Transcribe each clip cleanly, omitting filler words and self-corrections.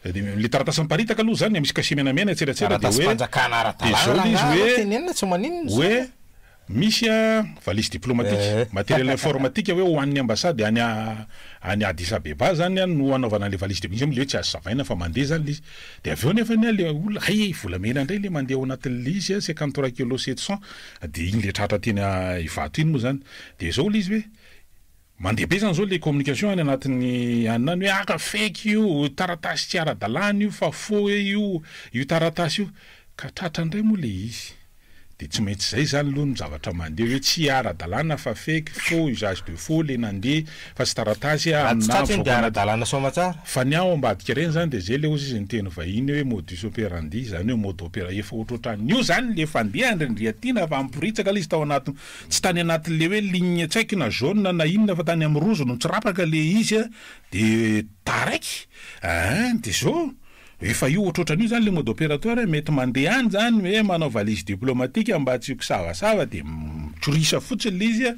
le taratasy miparitaka aloha zany misy cachet menamena tseratsera de hoe hoe misy valise diplomatique matériel informatique hoe ho an'ny ambassade any Addis Abeba zany no anaovana le valise de misy le tsy azo savaina fa mandeha zany le izy de avy eo nefa le olona hay volamena indray le mandeha ao anatin'le izy 53 kg 700 de iny le tratra teny Ivato iny moa zany de zao le izy hoe mandeha be zany zao le communication any anatin'ny anany hoe aka fake io taratasy tsy ara-dalàna io fa faux io taratasy io ka tratrandray moa le izy de tsy maintsy zay zany aloha ny zavatra mandeha hoe tsy ara-dalàna fa fake faux usage de faux le nandeha fa tsy taratasy ara-dalàna somatsara fa ny ao ambadika reny zany de zay le ozy izy ny teny vahiny hoe modus operandi zany hoe mode opéra efa ohatrohatran'io zany le fandeha andrendriatina fa ampiritsaka le izy tao anaty tsy tany anatin'le hoe ligne tsaiky na jaune na inona fa tany amin'ny rozo no tsirapaka le izy de taraiky de zao efa io ohatrohatran'io zany le mode opérateur mety mandeha any zany hoe manao valise diplomatique mba tsy kisavasava de tsorisa fotsiny le izy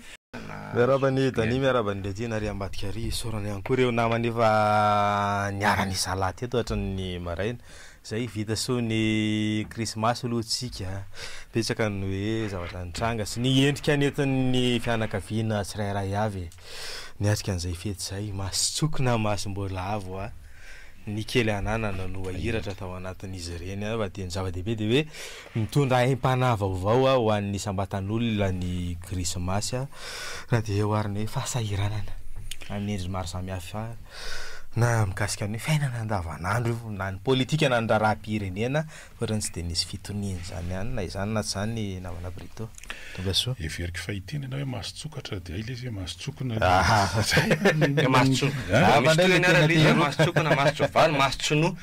miarabany Dani miarabany Redina ary ambadika ary sorany ihany koa reo namany efa niarany salaty eto hatran'ny maraina zay vita so ny Christmas alohatsika betsaka ny hoe zavatra nitranga sy ny endrika netin'ny fianakaviana tsirairay avy niatrika an'izay fety zay masotsokona masombola avo ny kely ananana no ahiratra tao anatin'izy ireny fa dia ny zava-dehibe de hoe mitondra aim-panahy vaovao ho an'ny sambatan'olona ny Krismasy raha dia ohariny hoe fahasahiranana amin'ny endriny maro samihafa na mikasika ny fiainana andavanandro na ny politika na ny raharaham-pirenena fa tsy dia nisy fitoniany zany ihany na izany na tsy zany namana Brito togaso everika fahitena na hoe masotsokatra dia ile izy hoe masotsokona masotsokona masotsovaly masotsono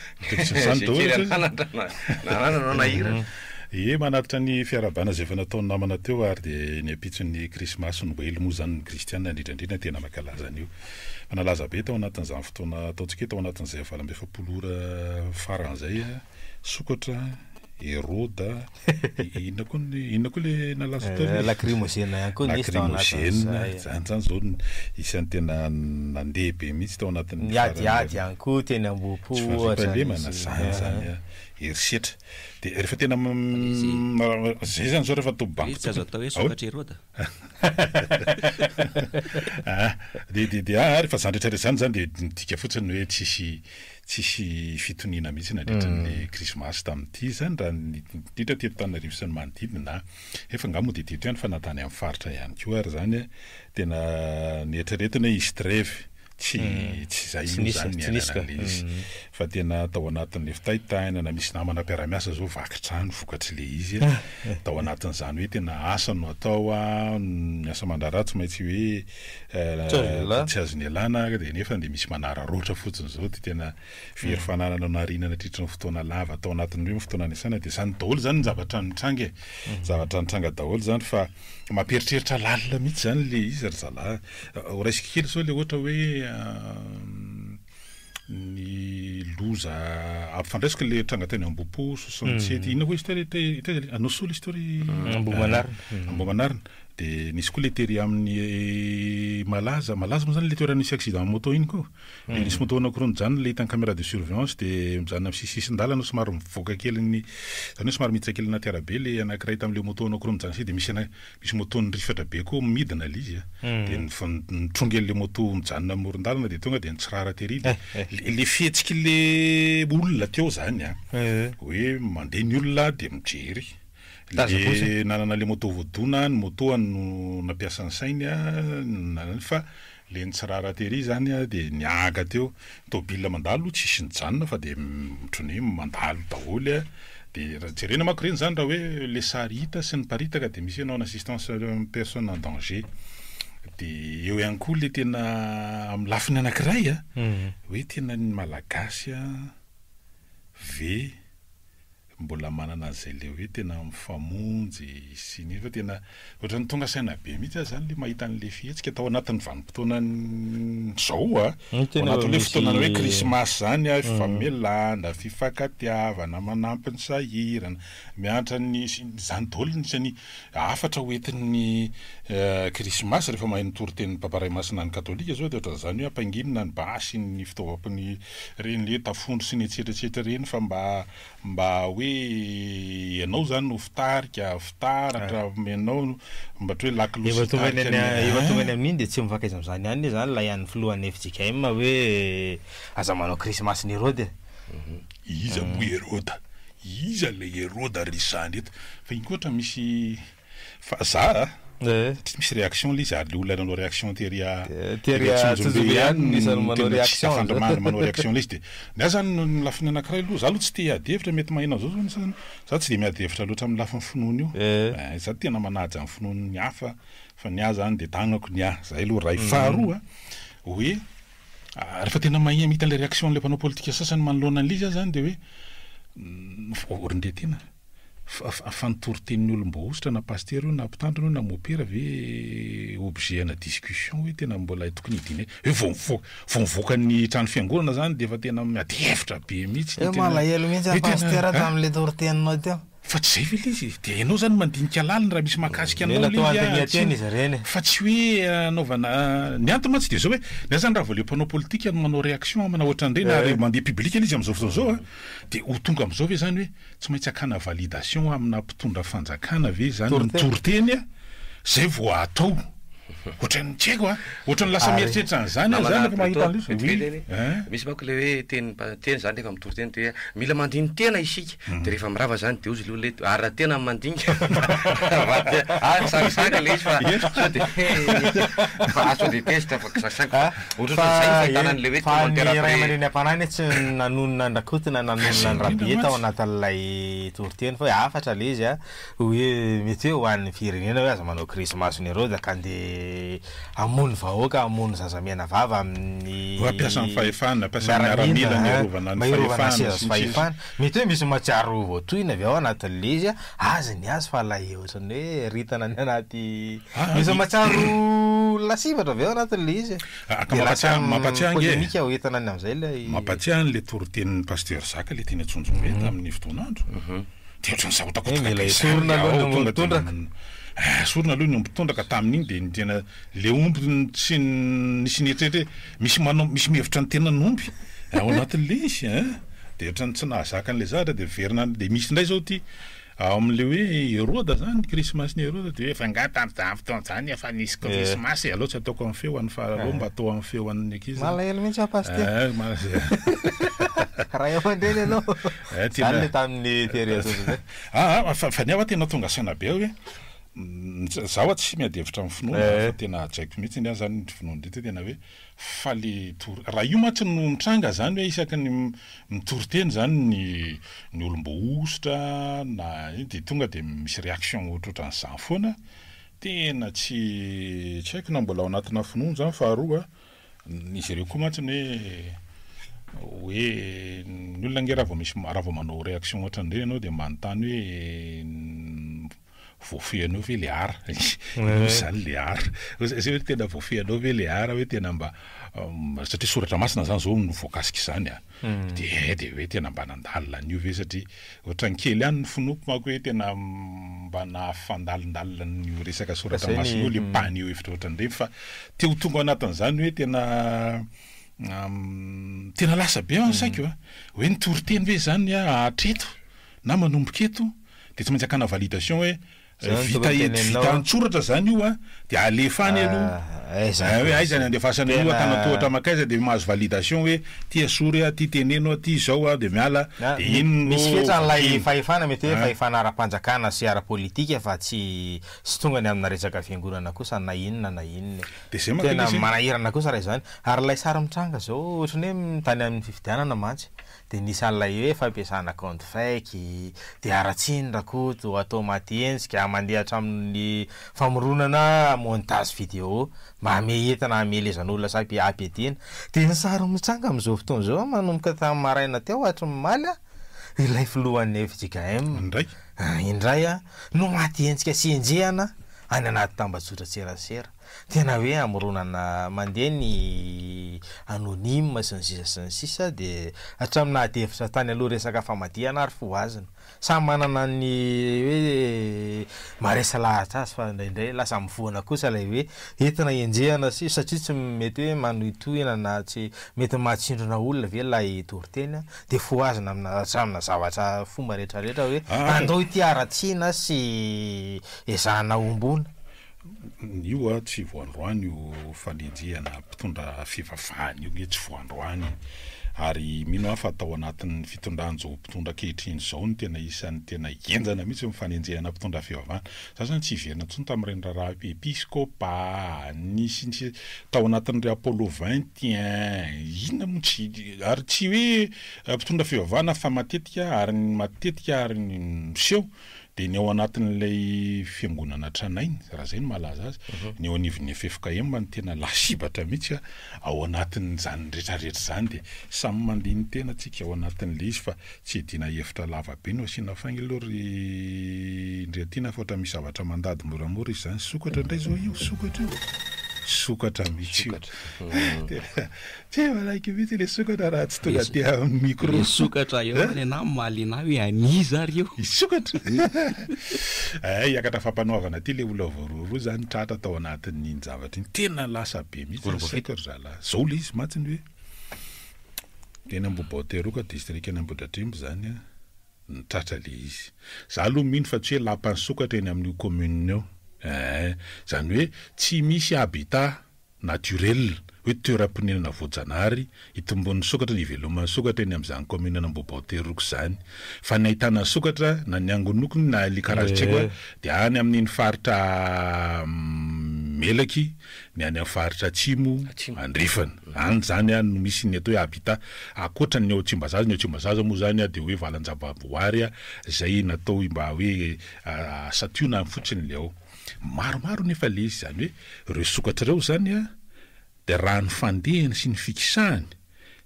manatitra ny fiarabana zay efa nataony namana teo ary dia ny apitson'ny Krismasy no elo moa zany ny kristianina indrindrandrindra tena mankalaza an'io manalaza be tao anatin'izany fotoana ataontsika tao anatin'izay valambe efapolora faran'izay sokatra Héroda inona koa le nalaza tao lacrymogène ihany koa nisy tao anatin'izany zany zao isan'ny tena nandeha be mihitsy tao anatin'ny ady ihany koa teny ambopo lemana zany herisetra de rehefa tena zay zany zao rehefa tobango tsy azo atao hoe sokatra Héroda de rehefa zany rehetrarehetra zany zany de midika fotsiny hoe tsisy fitoniana mihitsy nandritran'le Krismasy tamin'ity zany raha niditra teto Antananarivo sy ny manodidina efa ngamo de teto ihany fa natany amin'ny faritra ihany koa ary zany tena nieritreretina izy trève tsy zay io zany niainana izy fa tena tao anatin'le fitahitaina na misy namana mpiara-miasa zao vakitrano vokatry le izy tao anatin'izany hoe tena asa no atao miasa mandraraha tsy maintsy hoe tsy azo ny alana de nefa de misy manararoatra fotsiny zao de tena very fananana narinana tritry ny fotoana lava tao anatin'ny hoe fotoana nisana de zany daholo zany zavatra nitranga zavatra nitranga daholo zany fa mamperitreritra lalina mihitsy zany le izy ry zalahy raisika kely zao le ohatra hoe ny loza ampifandraisika le tranga teny Ambohipo 67 inona koa histoire anosolo histoire Ambohimanarina de nisy koa le tery amin'ny malaza moa zany le toerana nisy accident moto iny koa de nisy moto anankiroa zany le hitany caméra de surveillance de mijanona amin'ny sisisindalana somary mivoaka kely ny zany hoe somary miditra kely anaty arabe le anankiray tamin'le moto anankiroa mijanona sy de misy moto nirifatra be koa midina le izy de nitrongely le moto mijanona amoron-dalana de tonga de nitsirara tery le fihetsiky le olona teo zany hoe mandeha ny olona de mijery le nanana le moto voadona ny moto no nampiasany sainy fa le nitsirara tery zany de niaga teo tobila mandalo tsisy nijanona fa de mitrony mandalo daholo de jerena manko reny zany raha hoe le sary hita sy ny paritaka de misy anao en assistance personne en danger de eo ihany koa le tena amin'ny lafiny anankiray hoe tena ny malagasy ve mbola manana an'izay le hoe tena mifamonjy sy ny fa tena ohatrany tonga saina be mihitsy zany le mahita an'le fihetsika tao anatin'ny vanim-potoana zao anatin'le fotoana hoe krismasy zany fifamelana fifankatiavana manampy ny sahirana mianatra ny zany daholo nisany afatra hoentin'ny krismasy rehefa mahay nitory-tenin'ny paparay masina ny katolika zao de ohatran'izany hoe ampanginina ny basy ny fitaovapany reny le tafondro sy ny etsetratsetra reny fa mba hoe ianao zany no fitaratra menao mba hoe efa tonga ny amin'iny de tsy mivakaiza am'izany ihany zany la ian'ny filohan'ny FJKM hoe aza manao krismasy ny Hérode iza mo Hérode iza le Hérode risany eto fa iny koatra misy fa za misy réaction le izy ary le olona nanao réaction teria manao réaction le izy de na zany ny lafiny anankiray aloha za aloha tsy te hiady hevitra mety mahina zao zany za tsy de miady hevitra loatra amin'ny lafiny finoana io za tena manaja amin'ny finoan'ny hafa fa ny ahy zany de tagnako ny ahy zay aloha ray faharoa hoe rehefa tena mahita le réaction le mpanao politika sasany manoloana an'le izy zany de hoe orindre tena fantory-tenin'ny olom-bohositra na pasteur io na mpitandrina io na mopera ve objet na discussion hoe tena mbola tokony hidiny hoe vomivoaka ny trano fiangonana zany de efa tena miady hevitra be mihitsy malahelo mihitsy pasteur tam'le tory-teninao teo fa tsy zay ve le izy de ianao zany mandinika laliny raha misy mahakasika anao fa tsy hoe anaovana ny antony mantsy de zao hoe na zany raha vao le mpanao politika no manao réaction amina ohatran'ireny na mandeha public izy am'izao fotoana zao de ho tonga am'izao ve zany hoe tsy maintsy akana validation amina mpitondra fanjakana ve zany nitory-teny zay vao atao ohatran'ny tsy haiko ohatran'ny lasa mieritreritra an'izany zany mahita misy manko le hoe teny zany rehefa mitory-teny de mila mandiny tena isika de rehefa mirava zany de ozy le ara tena mandinika sarisaka le izy fa aso de testa fa sarisaka ohatran'izay le hoe ray aman'reny ampanany tsy nanonona andrakotina nanonona ny rabe tao anatin'lay tory-teny fa hoe afatra le izy hoe mety hoe ho an'ny firenena hoe aza manao krismasy ny Hérode ka de amony vahoaka amony zazamiana vava amin'ny ampiasan'ny fahefana ampiasan'ny miaramila ny arovana ny fahefana mety hoe misy matsiaro voatoina avy ao anatin'le izy azy ny azy fa la ohatrany hoe ritana ny anaty misy matsiaro lasivatra avy ao anatin'le izy mampatsiahange hoentana ny am'izay le mampatsiahany le tory-tenin'ny pasteur Zaka le teny Antsonjombe tamin'ny fotoanandro de ohatran'izay sorona aloha ny omby-tondra ka tamin'iny de ny tena le omby tsy nisy nietrehitra misy mihevitra ny tena nomby ao anatin'le izy de ohatrany tsy nahazaka an'le zatra de verina de misy ndray zao ty ao amin'le hoe Hérode zany krismasy ny Hérode de efa ngata am'zany fotoana zany efa nisy krismasy aloha tsy ataoko amin'ny feo an'ny faharoa mba atao amin'ny feo an'ny ankizy malahelo mihitsy pasteur raha aman-dreny ianao zany le tamin'ny teoria fa ny aho tena tonga saina be hoe zaho tsy miady hevitra amin'ny finoana fa tena jaiko mihitsy ny zany ny finoana de tena hoe fa le raha io matsy no mitranga zany hoe isaky ny mitory-teny zany ny olom-bohositra na de tonga de misy réaction ohatrohatran'izany foana tena tsy haiko na mbola ao anatina finoana zany faharoa izy ireo koa matsy hoe ny olona nge raha vao manao réaction ohatran'ireny ianao de manontany hoe voafehanao ve le ara zany le ara zay hoe tena voafehanao ve le ara hoe tena mba satria soratra masina zany zao no voakasika izany de hoe tena mba nandalina an'io ve satria ohatrany kely ihany ny finoko manko hoe tena mba nafandalindalina n'io resaka soratra masina io le mpany io hevitra ohatran'ireny fa te ho tonga anatin'izany hoe tena lasa be ao saiko hoe nitory-teny ve zany atreto na manomboka eto de tsy maintsy akana validation hoe vita antsoratra zany io de alefany aloha hoe aizany andefasana io atanatohatra makaiza de mahazo validation hoe ty asory ty teneno ty zao de miala de iny misy fetra'lay fahefana mety hoe fahefana ara-panjakana sy ara-politika fa tsy tonga ny amina resaka fiangonana kosa na inona de zay tena manahirana kosa raha izany ary lay sary mitranga zao ohatrany hoe mitany amin'ny fifidianana mantsy de nisan'lay hoe fampiasana compte fake de aratsiny rakoto atao maty ensika mandeha hatramin'ny famoronana montage vidéo mba amehetana amelezan'olona sapy apetena de ny sary mitranga am'izao fotoana zao manomboka tamin'ny maraina teo hatry mimaly ilay filohan'ny FJKM indray indray a no maty entsika sienjehana any anaty tambazotra tserasera tena hoe amronana mandeha ny anonyme sy ny sisa de hatraminahdy hevitra tany aloha resaka famadihana ary foazina samy manana ny hoe maresa lahatra azy fa indraindray lasa mivoana kosa lay hoe entina enjehana sy satria tsy mety hoe manohitohina na tsy mety mahatsindrona olona ve lay toriteny de foazina amina zavatra fomba rehetrarehetra hoe andao ity aratsiana sy ezahana ombona io a tsy voandroany io fanenjehana mpitondra fivavahany io tsy voandroany ary mino afa atao anatin'ny fitondran'izao mpitondra kehitriny zao ny tena isan'ny tena enjana mihitsy mifanenjehana mpitondra fivavahana za zany tsy hiverina ntsony tamin'ireny raharaha episcopa nisy tao anatin'ireo Apollo 21 inona moa tsy ary tsy hoe mpitondra fivavahana fa matetika ary ny miseho de ny ao anatin'ilay fiangonana tranainy raha zay no malaza azy ny ao anivon'ny FFKM ny tena lasibatra mihitsy ao anatin'izany rehetrarehetra zany de samy mandeha ny tena tsika ao anatin'le izy fa tsy edina hevitra lava be no asiana faigny aloha ry ndreatina fa ohatra misy zavatra mandady moramora izy zany sokatra indray zao io sokatra mihitsy tsy malaiky mihitsy le sokatra raha tsy tonga ty amin'ny micro sokatra eo any na malina hoe aniza ry eo sokatra iakatra fampanoavana ty le olona voaroro zany tratra tao anatin'iny zavatra iny tena lasa be mihitsy zao le izy matsiny hoe tena Ambohibateroka district any Ambohidratrimo zany ny tratra le izy za aloha mino fa tsy hoe lapan'ny sokatra eny amin'ny commune eo zany hoe tsy misy habitat naturel hoe toeram-ponenana voajanahary itombon'ny sokatra ny iveloman'ny sokatra eny amin'izany commune Ambohibateroka zany fa ny ahitana sokatra na ny angonokony na li karazantsika de any amin'iny faritra Melaky ny any amin'ny faritra Atsimo Andrefana any zany no misy ny atao hoe habitat akoatra ny ao Tsimbazaza moa zany de hoe valan-javaboary zay natao mba hoe sationa fotsiny le ao maromaro nefa le izy zany hoe reo sokatra reo zany de raha ny fandehany sy ny fikisahany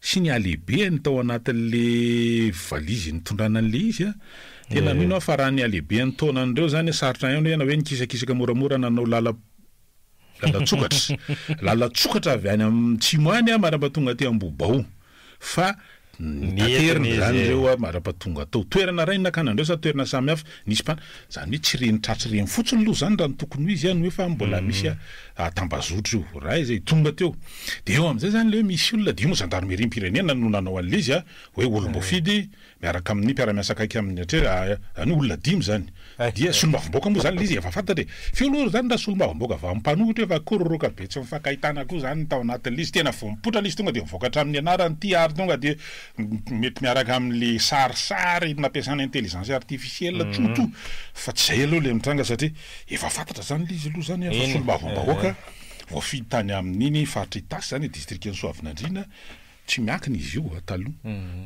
sy ny alehibeny tao anatin'le valizy nitondrana an'le izy tena mino fa raha ny alehibeny taonan'ireo zany sarotra ihany hoe nikisakisaka moramora nanao lalatsokatra avy any amin'ny Tsimo any marapatonga ty Ambobao fa niterina zany reo marapatonga tao toerana ray nakanandreo sa toerana samy hafa nisy pana zany hoe tsy reny tratsy reny fotsiny aloha zany raha ny tokony izy hoe fa mbola misy tambazotro io raha izay tonga teo de eo am'izay zany le hoe misy olona dio moa gendarmerie mpirenena no nanao an'le izy hoe olom-boafidy miaraka amin'ny mpiara-miasa akaiky amin'ny zany olona dimy zany dia solomavomboaka moa zany le izy efa fantatra fioloha zany raha solomavomboaka va mpanohitra efa kororoka be tsy mifankahitana koa zany tao anatin'le izy tena vao mipotra le izy tonga de mivoaka hatramin'ny anarany ty ary tonga de mety miaraka amin'le sarisary nampiasana intelligence artificielle tsoto fa tsy zay aloha le mitranga satria efa fantatra zany le izy aloha zany fa solomavomboaka voafidy tany amin'iny faritra Itasy zany district ny Soavinandriana tsy miankina izy io taloha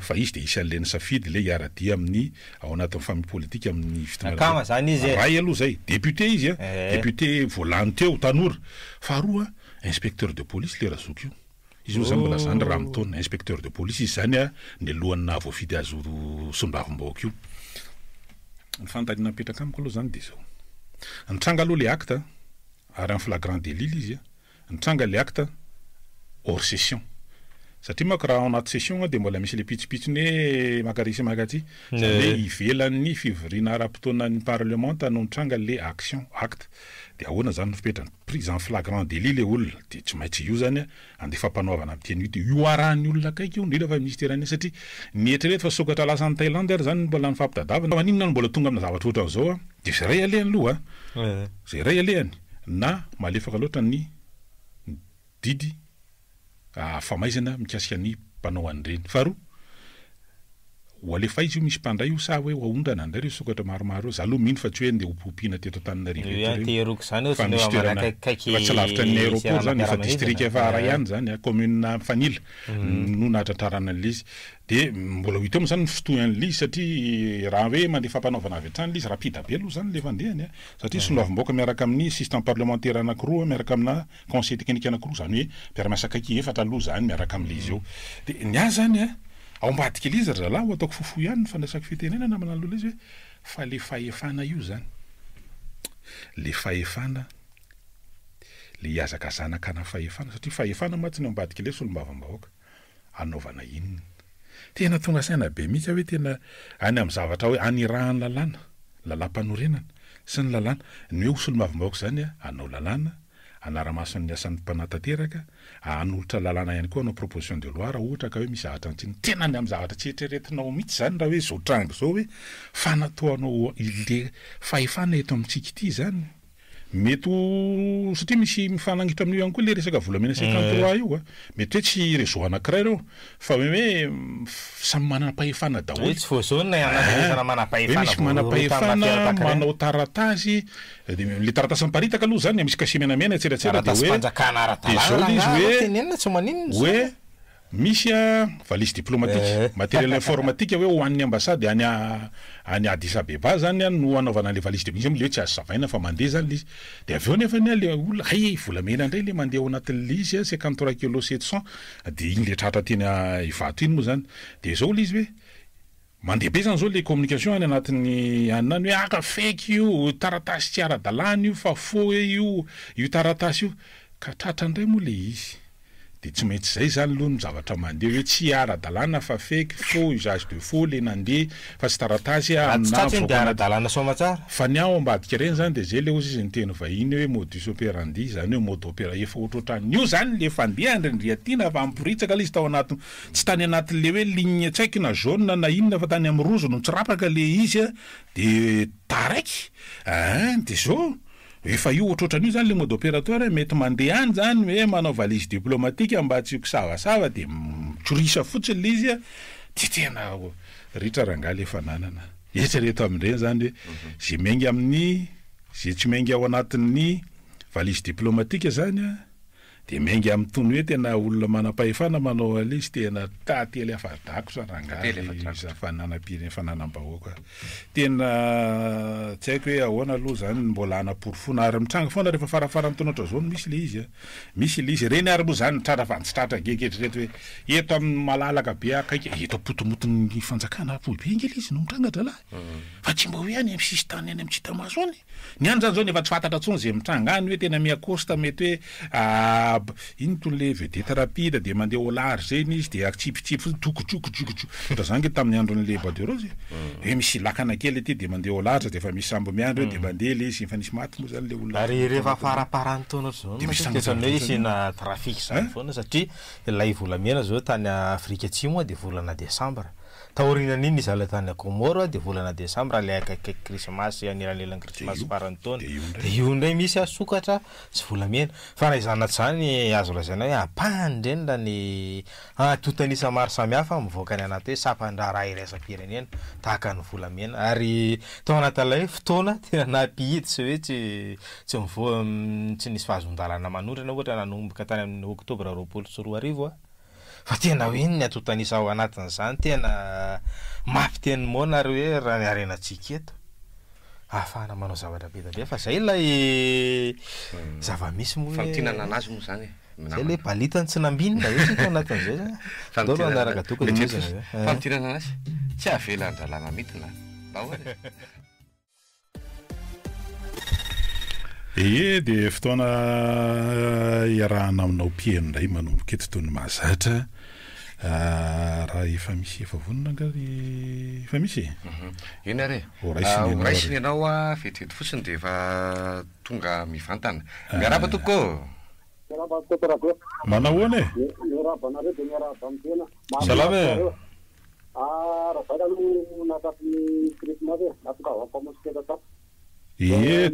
fa izy de isan'le nisafidy le hiaradia amin'ny ao anatin'ny famille politique amin'ny fitondrana zany izy ray aloha zay député izy député volante eo tanora faharoa inspecteur de police le razoky io izy io zany mbola zany raha mitona inspecteur de police izy zany ny lohana voafidy azo solomavomboaka io ny fantaniana mipetraka amiko aloha zany de zao nitranga aloha le acte ary en flagrant délit izy nitranga le acte hors session satria mako raha anaty session de mbola misy le pitsopitsony hoe makarisy makaty le ivelan'ny fivoriana ara-potoanan'ny parlement tanao nitranga le action acte de ahoana zany fipetrany prise en flagrant délit le olona de tsy maintsy io zany andefa mpanaovana am'teny io de io arahan'ny olona akaiky io ndrindra fa ministère satria nietrrehetra fa sokatra lasa ny Thaïlande ary zany mbola ny fampitadavana maninona no mbola tonga amina zavatra ohatra zao de zay ray alehany loha zay ray alehany na malefaka loatra ny didy famaizana mikasika ny mpanao an'ireny faharoa ho alefa izy io misy mpandray io sa hoe hoaondrana andray reo sokatra maromaro za aloha mino fa tsy hoe nde hompompiana teto Antananarivo fa tsy lavitra ny aéroport zany efa district efa ray ihany zany commune Fanila no nahatratrarana an'le izy de mbola hita moa zany ny fotoan'le izy satria raha hoe mandefa mpanaovana avy hatrany le izy rapida be aloha zany le fandehany satria solomavomboaka miaraka amin'ny assistant parlementaire anankiroa miaraka amina conseil technique anankiroa zany hoe mpiara-miasa akaiky efatra aloha zany miaraka amin'le izy eo de ny azy zany ao ambadika ilay izy zalahy ho ataoko fofo ihany ny fandraisako fitenenana manalola izy hoe fa le fahefana io zany le fahefana le hiazaka zanaka na fahefana satria fahefana matsiny ao ambadika ilay solombavam-bahoaka anaovana inona tena tonga saina be mihitsy hoe tena any amin'ny zavatra hoe anirahany lalàna lalam-panorenana sy ny lalàna ny hoe solombavam-bahoaka zany anao lalàna anara-mason'ny asan'ny mpanantanteraka anolotra lalàna ihany koa anao proposition de loi raha ohatra ka hoe misy zavatra antsiny tena ny amin'ny zavatra tsy eritreretinao mihitsy zany raha hoe zao trango zao hoe fanataonao ile fahefana eto amintsika ity zany mety satria misy mifanangitra amin'io ihany koa le resaka volamena 53 io mety hoe tsy réseau anankiray reo fa hoe samy manana pahefana daholo tsy foazona anana manapahefana misy manapahefana manao taratasy le taratasy miparitaka aloha zany misy kasi menamena tseratsera de hoe zao izy hoe misy valise diplomatique matériel informatique hoe ho an'ny ambassade any Addis Abeba zany no anaovana le valise diplomatique le tsy azo savaina fa mandeha zany izy de aveo nefa le olona hay volamena indray le mandeha ao anatin'le izy 53 kg 700 de iny le tratra teny Ivato iny moa zany de zao le izy hoe mandeha be zany zao le communication any anatin'ny anany hoe aka fake io taratasy tsy ara-dalàna io fa faux io taratasy io ka tratra indray moa le izy de tsy maintsy zay zany aloha ny zavatra mandeha hoe tsy ara-dalàna fa fake faux usage de faux le nandeha fa tsy taratasy fa ny ao ambadika reny zany de zay le ozy izy ny teny vahiny hoe modus operandi zany hoe mode opéra efa ohatrohatran'io zany le fandeha andrendriatina fa ampiritsaka le izy tao anaty tsy tany anatin'le hoe ligne tsaiky na jaune na inona fa tany amin'ny rozo no tsirapaka le izy de taraiky de zao efa io ohatrohatran'io zany le mode opératoire mety mandeha any zany hoe manao valise diplomatique mba tsy kisavasava de tsorisa fotsiny le izy de tena ritra rangaha le fananana eritrereto amin'ireny zany hoe zay mengy amin'ny zay tsy mengy ao anatin'ny valise diplomatique zany de mengy amin'ny tony hoe tena olona manapahefana manao ale izy tena tately afardako sa rangaha fananam-bahoaka tena tsy haiko hoe ahoana aloha zany mbola anaporofoana ary mitranga foana rehefa farafara mitonatra zao misy le izy reny ary moa zany tratra fa tsy tratra geketreto hoe eto amin'ny malalaka be akaiky eto apotomotony fanjakana apobe ingely izy no mitrangatra lahy fa tsy mba hoe any amin'ny sisy tany any amin'ny tsitamaso any ny any zany zao nefa tsy fantatra tsony zay mitranga any hoe tena miakosta mety hoe iny tole vedette rapide de mandeha au large zeny izy de atsipitsipy tokotrokotrokotra zany tamin'ny andron'le Baderozy hoe misy lakana kely ety de mandeha au large de fa misy sambo miandro de mandeha le izy fa nisy maty moa zany le olona ary rehefa faraparany taona zao hoe izy na trafic zany foana satria ilay volamena zao tany Afrika Atsimo de volana Desambra taorinan'iny izy ala tany Komoro de volana Desambra le akaiky Christmas aniranelany Christmas farany taona de io ndray misy asokatra tsy volamena fa raha izany zany azo lazaina hoe ampandrena ny totanisa maro samihafa mivoaka ny anaty hoe sampandra iraisam-pirenena tahaka ny volamena ary tao anatin'ilay fotoana tena napihidy sy hoe tsy nisy fahazon-dalana manondrana ohatra nanomboka tany amin'ny oktobra 24 fa tena hoe ny atotanisa ao anatin'izany tena mampiteny moana ary hoe raha ny arenatsika eto ahafahana manao zavatra be be fa zay ilay zava-misy moa fantinana anazy moa zany zay le balitany tsy nambinina hoe tao anatin'izay zany dolo andaraka tokony fantinana anazy tsy avela andalana mitina mba hoe de fotoana iarahana aminao pieno ndray manomboka eto toy ny mahazatra raha efa misy efa vonona angary efa misy iny are raisiny ianao vetivety fotsiny de efa tonga mivantana miaraba toko manao ahoana salama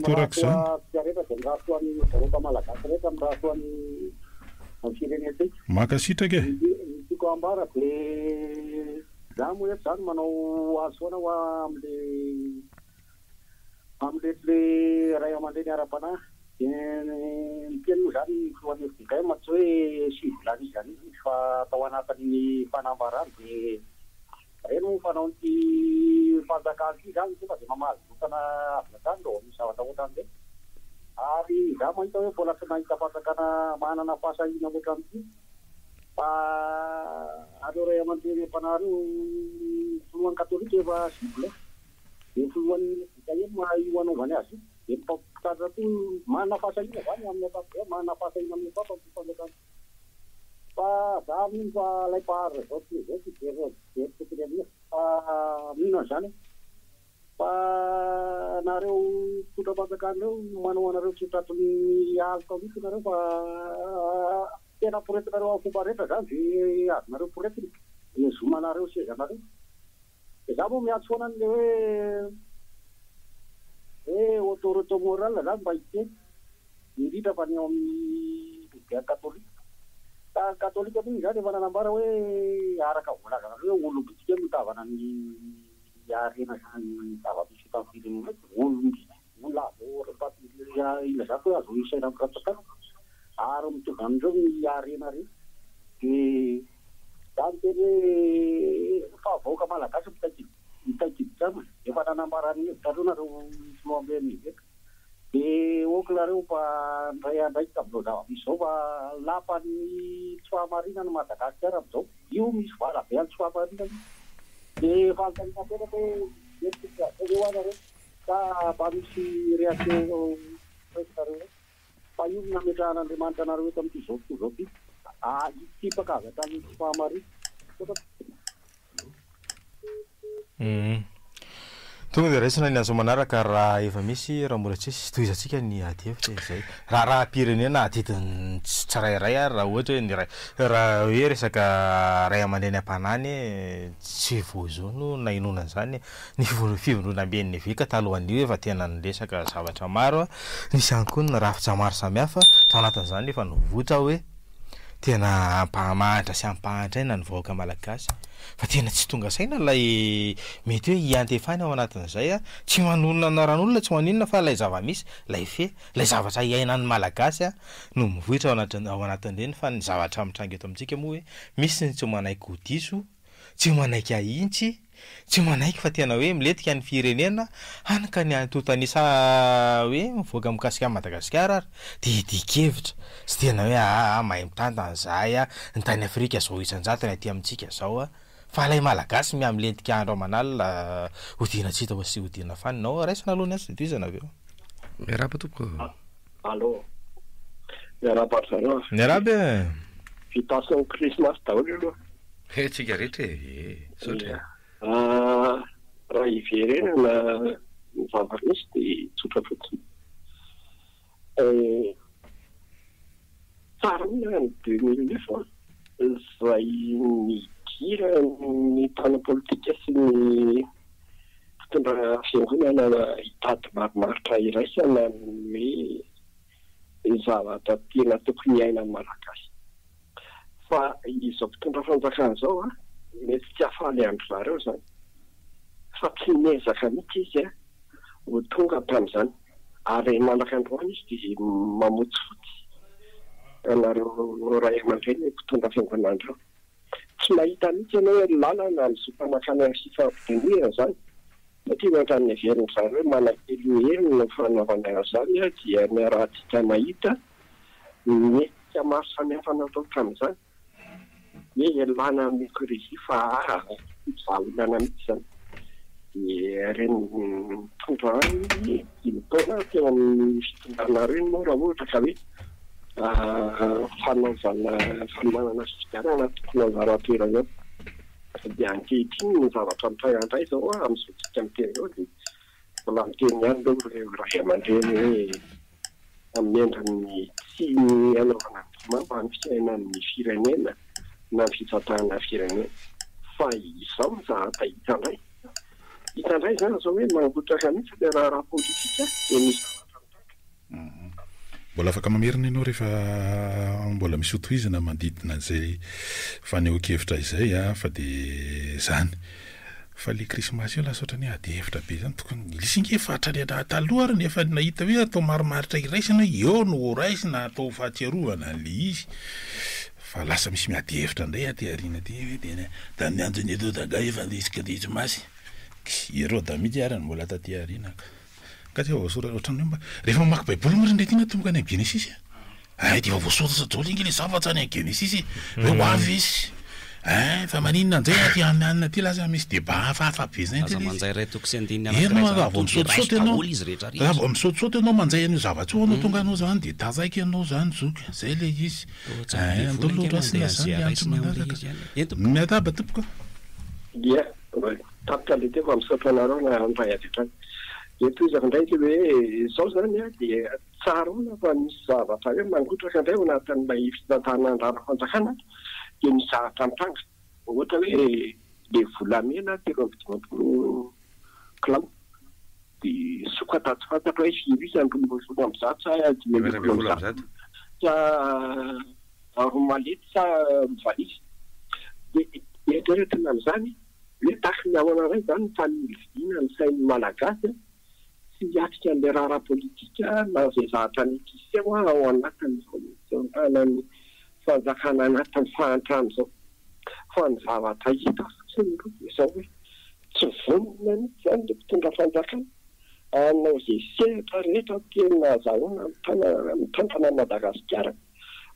torako zany makasitraka tiko ambara de za moa zany manao asoana ho amle ray aman-dreny ara-panahy de miteny zany filohan'efdikay matsy hoe sy volany zany izy fa tao anatin'ny fanambarany de reno fanao ny fanjakana ity zany tonga de mamahazokana avy ro misy zavatra ohatran'izay ary za mahita hoe mbola tsy nahita fanjakana manana fahasahina ohatran'ity Aleo ray aman-dreny mpanareo foloan'ny katolika efa sibla dia foloan'ny italia io anaovany azy dia mpampitaratra to manana fahasahina zany amin'ny atapo manana fahasahina amin'ny papa mpifanjakana fa za mino fa lay paharitra zao ty zao ty deritotiriania fa minona zany fa nareo mpitondram-panjakana reo manao anareo tsy tratrin'ny alika mihitsy nareo fa tena poretinareo amin'ny fomba rehetra zany de azonareo poretiny ny zomanareo sezanareo de za moa miantso foanany le hoe autorité morale zany mba hiteny indrindra fa ny ao amin'ny dia katolika katolika moa zany efa nanambara hoe araka volazanareo hoe olobitika mitavana ny arena zany zava-misy tamfirenena olona ila zako hoe azo isaina amikatsakana ary mitovandreo ny arena reny de zany teny hoe fa vahoaka malagasy mitakidy tsama efa nanambarany hevitrareo nareo filoamben'ny veka de okinareo mba ndray andraiky tamin'izao zava-misy zao fa lapan'ny tsy fahamarinany Madagasikara am'izao io misy vala be any tsy fahamarinany de fanontaniana tena hoe eo anareo ka mba misy réaction rehetrareo fa io nametrahan'Andriamanitra anareo eto amin'ity zao tokoa zao ty itipaka avy hatrany tsy fahamarina tonga de raisina ny azo manaraka raha efa misy raha mora tsisy toizantsika ny ady hevitra izay raha pirenena adidiny tsirairay ary raha ohatra hoe ny raha hoe resaka ray aman-dreny am-panany tsy vozo no nainona zany ny fivondronam-ben'ny vika talohan'io efa tena niresaka zavatra maro nisy ihany koa ny rafitra maro samihafa tao anatin'izany efa nivoatra hoe tena ampahamahatra sy ampahantraina ny vahoaka malagasy fa tena tsy tonga saina lay mety hoe iantefany ao anatin'izay tsy manonona anaran'olona tsy maninona fa lay zava-misy lay lay zavatra iainan'ny malagasy no mivoitra ao anatin'ireny fa ny zavatra mitrangy eto amintsika moa hoe misy ny tsy manaiky godiso tsy manaiky ahintsy tsy manaiky fa tena hoe miletika ny firenena hanaka ny antotanisa hoe mivoaka mikasika Madagasikara ary de dikevitra sy tena hoe mahay mitantana zay ny tany Afrika zao isanjato ny aty amintsika zao fa lay malagasy miamlentika andro aman'alina hodina tsy hita sy hodina faninao raisina aloha ny azy toizana aveo miaraba toko allo miaraba zareo miaraba fitasy Christmas daholo aloha tsika rehetra sotra raha iverenana ny zava-misy de tsotra fotsiny tsara mina ny 2009 zay nigira ny mpana politika sy ny fitondra fiangonana hitady maromaritra iraisana hoe zavatra tena tokony iainan'ny malagasy fa izao mpitondra fanjakana zao mety tsy hafaly andro zareo zany fa tsy mezaka mihitsy izy ho tonga tamin'izany ary malaka androany izy dia mamotsy fotsy anareo ray aman-dreny mpitondra fiangonanandreo tsy mahita mihitsy ianao hoe lalana ny zompamakana sy fampidinihana zany satria ohatran'ny heveriny zareo hoe manakely hery no fanaovana zany dia miarahantsika mahita mety maro samihafa natao tamin'izany hoe lana mikorizy fa valolana mihitsy zany dia reny tondrany dimitaona teo amin'ny fitondrana reny moa raha ohatra ka hoe fanomanana fifidianana tokony anjara-toerana eo dia ankehitriny ny zavatra mitray andray zao amin'izao tsika miteny eo dia mbola miteny ihany leo reo ray aman-dreny hoe amendriny tsy anaovana mamba ny fiainan'ny firenena na fitsatahana firenena fa izao zahata hitandray zany zao hoe mangotraka mihitsy le raha politika de misy mbola afaka mamerina ianao rehefa mbola misy hotohizana mandidina an'izay fanehoan-kevitra izay fa de zany fa le krismasy io lasa ohatrany ady hevitra be zany tokony lisinge fatra rehetra taloha ary nefa nahita hoe atao maromaritra iraisana eo no raisina atao fahatsiarovana le izy fa lasa misy miady hevitra indray aty ariana ty hoe tena tany anjony eto daga efa disika krismasy ero da mity arany mbola taty ariana ka tsy ohatrany hoe mba rehefa mamaky baiboly moa indray tina tomboka any Genesis ay dia voasotra daholo ingy le zavatra any Genesis hoe ho avy izy fa maninona anjay aty amin'ny aty laza misy débat hafahafa be zay aza manjay ray toko sy andininy misaotisaoty ianao misaotisaoty ianao manjay an'io zavatra io anao tonga anao zany dia tazaiky ianao zany zoky zay le izy andao loatra asina zany antso manaraka miataba tompoka dia tapitra le teo fa misaotra anareo na anray avy dia toizako ndraiky hoe zao zany a dia tsara ona fa misy zavatra hoe mangotraka indray ao anatin'ilay fitantanana rara-fanjakana dia misy zavatra mitanga ohatra hoe le volamena telo amby dimampolo kilao dia sokatato fantatra hoe firy isany rombolo am'zato sa dimy ambin'ny folo am'zato sa romalety sa mivalisa dia eritreretina amin'izany hoe taky ny ao anaray zany ny familivina ny sain'ny malagasy sy hiatrika an'ilay raharaha politika na izay zavatra nykiseo ao anatin'ny fanjakana anatin'ny fahantrano zao fa ny zavatra hita fotsiny izao hoe tsy vonona mihitsy zany le mpitondra fanjakana anao izay sehatra rehetra tena zahoana mitantana Madagasikara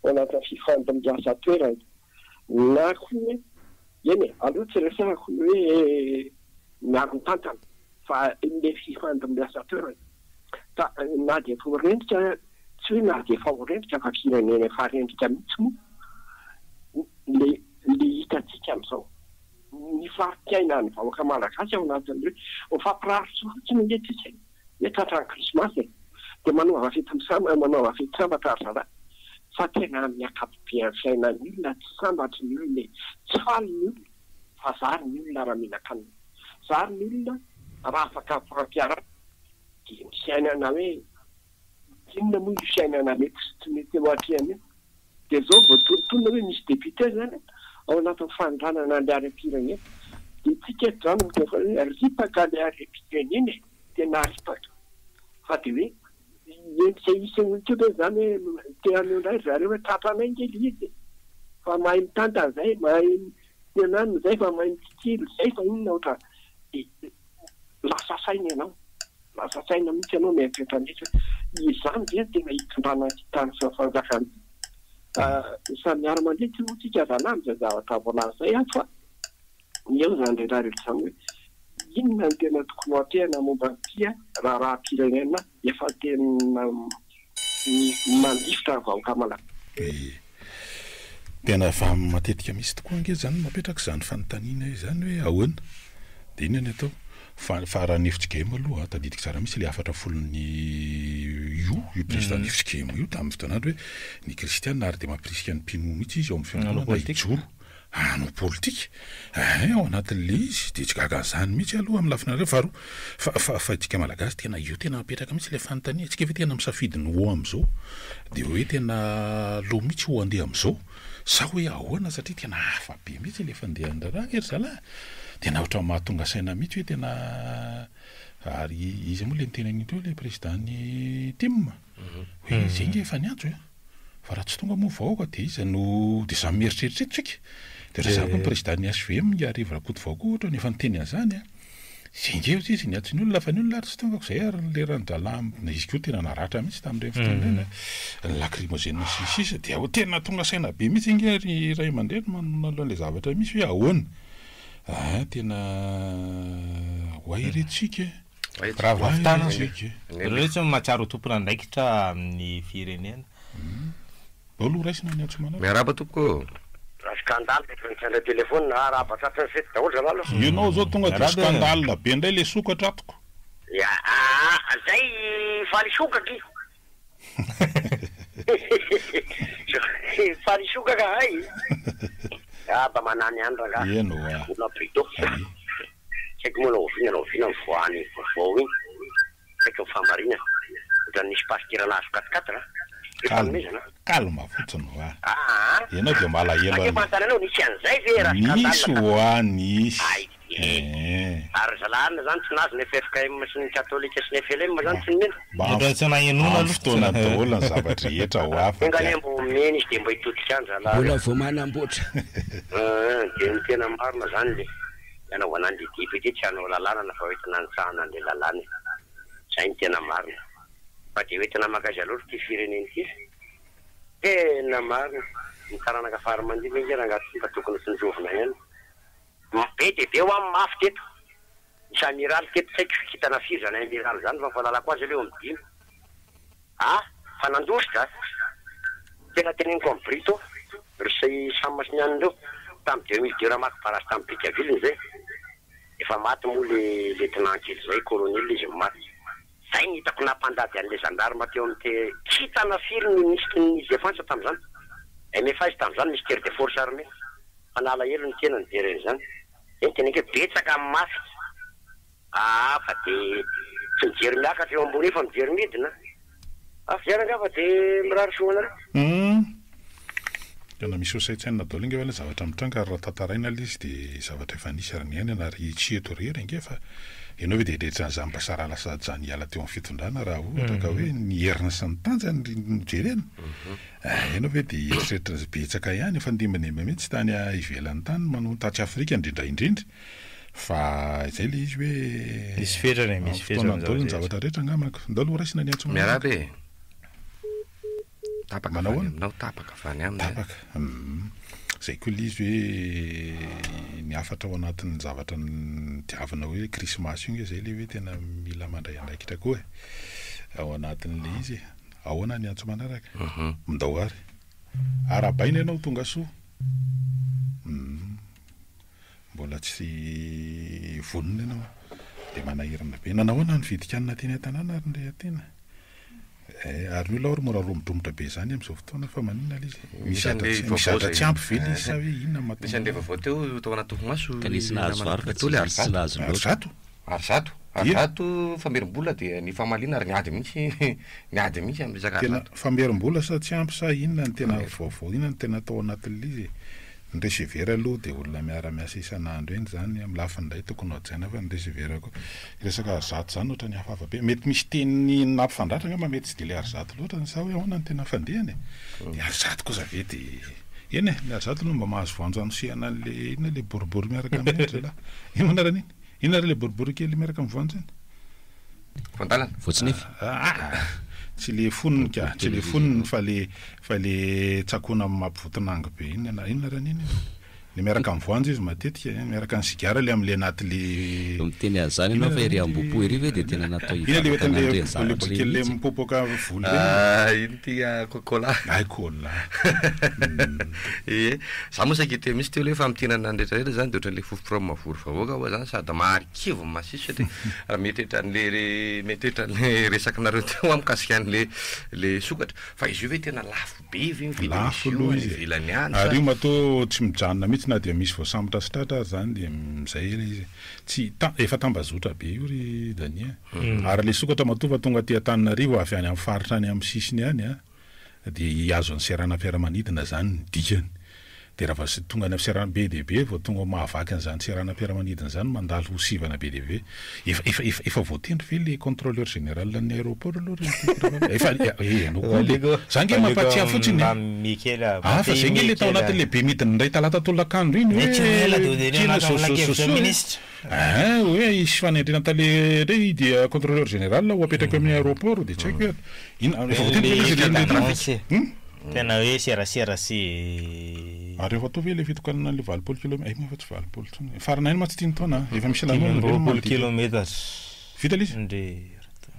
ao anatin'ny fifandimbiasa toerana na koa eny aloha tsy resahako hoe miaro mitantana fa le fifandimbiasa toerana na dia forendrika tsy hoe na dia faorendrika fa firenena efa rendrika mihitsy moa le hitantsika amin'izao ny faritiaina ny vahoaka malagasy ao anatin'ireo mifampirarotso fotsiny netsika hoe tratrany krismasy dia manaova fety manaova fety sambatra ary zara fa tena amin'ny akapobean'ny fiainan'ny olona tsy sambatry ny olona tsy faly ny olona fa zary ny olona raha mihinan-kanina zary ny olona raha afaka fampiarana dia ny fiainana hoe inona moa io fiainana mety sy tsy mety eo atrehany io dia zao vao tonona hoe misy député zany ao anatin'ny fanondranana an'ilay harem-pirenena dia tsika eto zany mitefa hoe ripaka ilay harem-pirenena tena ripaka fa dia hoe entsy isan'olo teo hoe zany hoe teanio indray zareo hoe tapranay ngely izy fa mahay mitantana zay mahay tenanina zay fa mahay mitsikilo zay fa inona ohatra lasa saina ianao lasa saina mihitsy ianao mieritreritra mihitsy izany dia tena hitondrana tany sy fanjakana samy miara-mandeha tsy motsika zana amin'izay zavatra voalaza zay fa eo zany rehetrarehetra zany hoe inona ny tena tokony ho atehana momba ntia raha-pirenena efa tena mandifitra vahoaka malagasy tena fa matetika misy tokoa ange zany mapetraka izany fanontaniana io zany hoe ahoana dia inona ny atao fa raha nefitsy game aloha tadidika tsara misy le 40 io président nefitsy game io tamin'ny fotoanandro hoe ny kristiana ary dia mampirisika ny mpino mihitsy izy ao amin'ny fiangonana ijoro hanao politika ao anatin'le izy dia tsy gaga zany mihitsy aloha amin'ny lafina reo fa itsika malagasy tena io tena mapetraka mihitsy le fanontania tsika hoe tena misafidy ny ho amin'izao dia hoe tena loha mihitsy ho andeha amin'izao sa hoe ahoana satria tena hafa be mihitsy le fandehan'ny raha ery zalahy tena ohatra mahatonga saina mihitsy hoe tena ary izy moa le nitenany teo le présidentny tim hoe zay nge efa niantso fa raha tsy tonga moa vahoaka dia izy no dia zany mieritreritretsika dia raha zany koa ny présidentny SVM arivo rapody vahoaka ohatra nefa niteny an'izany zay nge izy niantso ny olona fa ny olona ary tsy tongako zay ary le ranodalàna izy koa tena naratra mihitsy tamin'ireny fotoana ny lacrymogène sisisa dia tena tonga saina be mihitsy inge ary ray aman-dreny manao le zavatra misy hoe ahoana tena hoairetsika rahavavitana reo tsy mahatsiaro tompona andraikitra amin'ny firenena aloha raisina ny antso manao miaraba tompoko scandale mitondra telefony na raha batratra ny fety daholo zany aloha ianao zao tonga de scandale be indray le sokatra atoko zay faly sokaky faly sokaka hay ba manany any raga olona plutôt saiko moa naovina mivoany vao iny saika mifamarina ohatra nisy pasteur nazo 4 calme fotsiny ianao dia malahelo mantananao nisy an'izay ve raha nisy nisy ary zalahana zany tsy nazo ny FFKM sy ny katolika sy ny FLM zany tsy nimena tsy nahenona fotoana daholo ny zavatra rehetra ho hafa engany mbo mena izy dia mbo hitodika any zalahy mbola vao manamboatra dia ny tena marina zany le anaovana an'le député tsy hanao lalàna na fa hoentina nitsahana an'le lalàna zay ny tena marina fa dia hoentina makazy aloatra ty fireneny ty tena marina ny taranaka faramandiva nge raha angaty tokony sy nyjovina ihany be de be ho amin'ny mafy teto misy amiraly teto tsy haiko fikitana firy zany amiraly zany fa fahalalako azy aleo midimy fa nandositra tena teneniko amin'ny brito rysay samy masiny any reo tamin'ny 2002 raha maky parasy tamin'ny Bicaville zay efa maty moa le tenant kely zay colonel izy maty zay ny hitako nampandady an'le gendarme teo amin'ny kitana firy ny défense tamin'izany MFA izy tamin'izany mystère de force armée fanala helo ny tena ny dereny zany eny tenenke betsaka amin'ny mafy fa de tsy mijery miakatra eo ambony fa mijery midina fiaranga fa de mirary soanareo tena misy osaitsaina daholo inge vale zavatra mitranga raha tantaraina le izy de zavatra efa nisy araniany anary tsy eto rery inge fa ianao hoe de rehetra ny zambasara lasa jany hiala teo amin'ny fitondrana raha ohatra ka hoe ny herina sy ny tanjany jerena ianao hoe de eritreretra betsaka ihany efa ndimbanimba mihitsy tany ivelan'ny tany manao tatry Afrika indrindra fa izay le izy hoe misy fetrany daholo ny zavatra rehetra ngamako daholo raisina ny antso miarabe tapaka aminao tapaka fany aminy tapaka zay koa le izy hoe ny afatra ao anatin'ny zavatra ny diavana hoe krismasy io nge zay le hoe tena mila mandray andraikitra koa ao anatin'le izy ahoana ny antso manaraka mindao ary arabaina ianao tonga soa mbola tsy vonona ianao de manahirana be nanahoana ny vidikanina teny an-tanàna ary ndray atena ary ny olona mora romodromotra be zany amin'izao fotoana fa maninona le izy misy tsy ampy vely izy sa hoe inona misy an'le vaovao teo tao anaty tomaso kanisy nahazo varoka tsy lazo arzato famerim-bola de ny famalina ary niady mihitsy amin'ny resaka tena famerim-bola sa tsy ampy sa inona ny tena vaovao inona ny tena atao anatin'le izy ny resevera aloha de olona miara-miasa isan'andro eny zany amin'ny lafiny ndray tokony hajaina fa ny resevera ko resaka arzato zany ohatra ny hafahafa be mety misy teny nampifandratra ngamba mety tsy de le arzato loatra sa hoe ahoana ny tena fandehany de arzato kosa ve de eny le arzato no mba mahazo voanjo anosihana an'le inona le boribory miaraka amin'ny la ino anarany iny inona le boribory kely miaraka amin'ny voanjo iny fandalana voatsinefy tsy le foniny ka tsy le foniny fa le tsakona amin'ny mampivotonanga be inona raha niny le miaraka amin'ny voanjo izy matetika miaraka ny sigara le amin'le anaty le miteny azany ianao fa ery ambopo ery ve de tena natao ina le ohatran'le bakely le mipopoka volo iny ty cola za moa saky te misy teo le fa mitinana nretraretra zany de ohatran'le fofopro mavory favoaka hoa zany sady marikivo masisy satria raha mety etran'le resakinareo teo amikasika an'le sokatra fa izy io hoe tena lafo be ivy lafo aloha izy ary io matao tsy mijanona mihitsy na dia misy voasambotra sy tratra zany de mizay izy tsy efa tambazotra be io ry Dania ary le sokatra matova tonga aty Antananarivo avy any amin'ny faritra any amin'ny sisiny any de azo ny seranam-piaramanidina zany ny dikany de raha va tonga any amin'ny serana be dehibe vao tonga mahavaky an'izany seranam-piaramanidina zany mandalo ho sivana be dehibe efa voatendry ve le contrôleur général ny aéroport aloha efa zany nge mampatsiahy fotsiny fa zay nge le tao anatin'le be midiny ndray talata tolakandro iny hoe isy fanendrena tale rey dia contrôleur général ho apetraka amin'ny aéroport de tsy haiko tena hoe serasera sy ary efa atao ve le fitokanana le 20 kilomètre efa tsy 20 tsony farana iny matsy 3 taona efa misy lanona 20 kilomètre vita le izy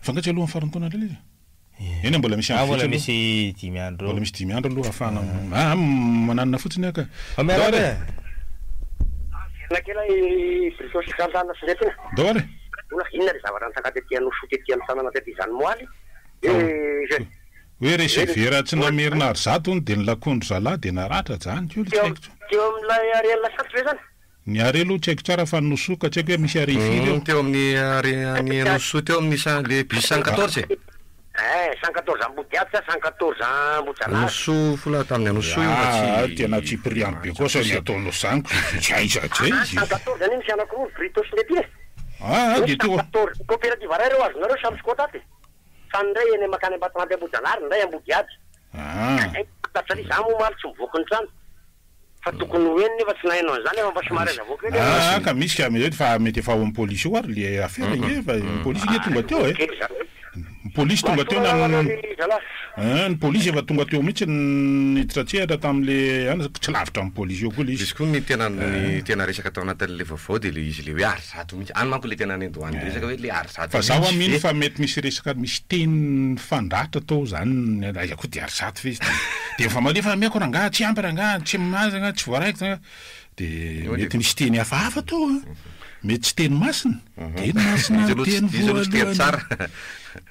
fangatsy aloha farany taona le izy eny mbola misy mbola misy 10 andro mbola misy 10 andro aloha afahana mananina fotsiny aka nakela britosi kantana sy ndraiky daholo inona le zavatra nitakatetỳ anosy tetỳ amin'ny tanàna tety izany moaly hoe resevera tsy namerina arzato de ny lakondro zalahy de naratra zany teo amin'ilay ariela sato ve zany ny are aloha tsy haiko tsara fa nosoka tsy haiko hoe misy arifiry teo amin'ny noso teo amin'ny le bus 114 114 ambodiaty sa 114 ambojalahy noso fola tamin'ny noso io tena tsy priamy be kosa ny ataonao zaniko tsy aizatray izy 114 zany misy anakoroa britosi nety de teo coopérative ray reo azonareo samy skotaty sany ndray eny makany ambatanady ambojanary ndray ambodiady tatsaly za moa maly tsy mivoaky ny trano fa tokony hoeny nefa tsy nahainao an'izany efa mba somary azy avoaka ka misy ka fa mety efa ao amin'ny polisy io ary le affaire nge fa polisy nge tonga teo polisy tonga teo ny polisy efa tonga teo mihitsy nitratehatra tamin'le any tsy lavitra amin'ny polisy eo koa le izy. Izy koa ny tena resaka tao anatin'le vaovao dia le izy le hoe arizato mihitsy any manko le tena nendoany resaka hoe le arizato. Fa zaho aminy fa mety misy resaka misy teny fandratra tao zany koa dia arizato fa izy dia efa malefa miako rangaha tsy ampy rangaha tsy mazy nga tsy voaraiko dia mety misy teny hafahafa tao mety tsy teny masina teny masina teny voalohany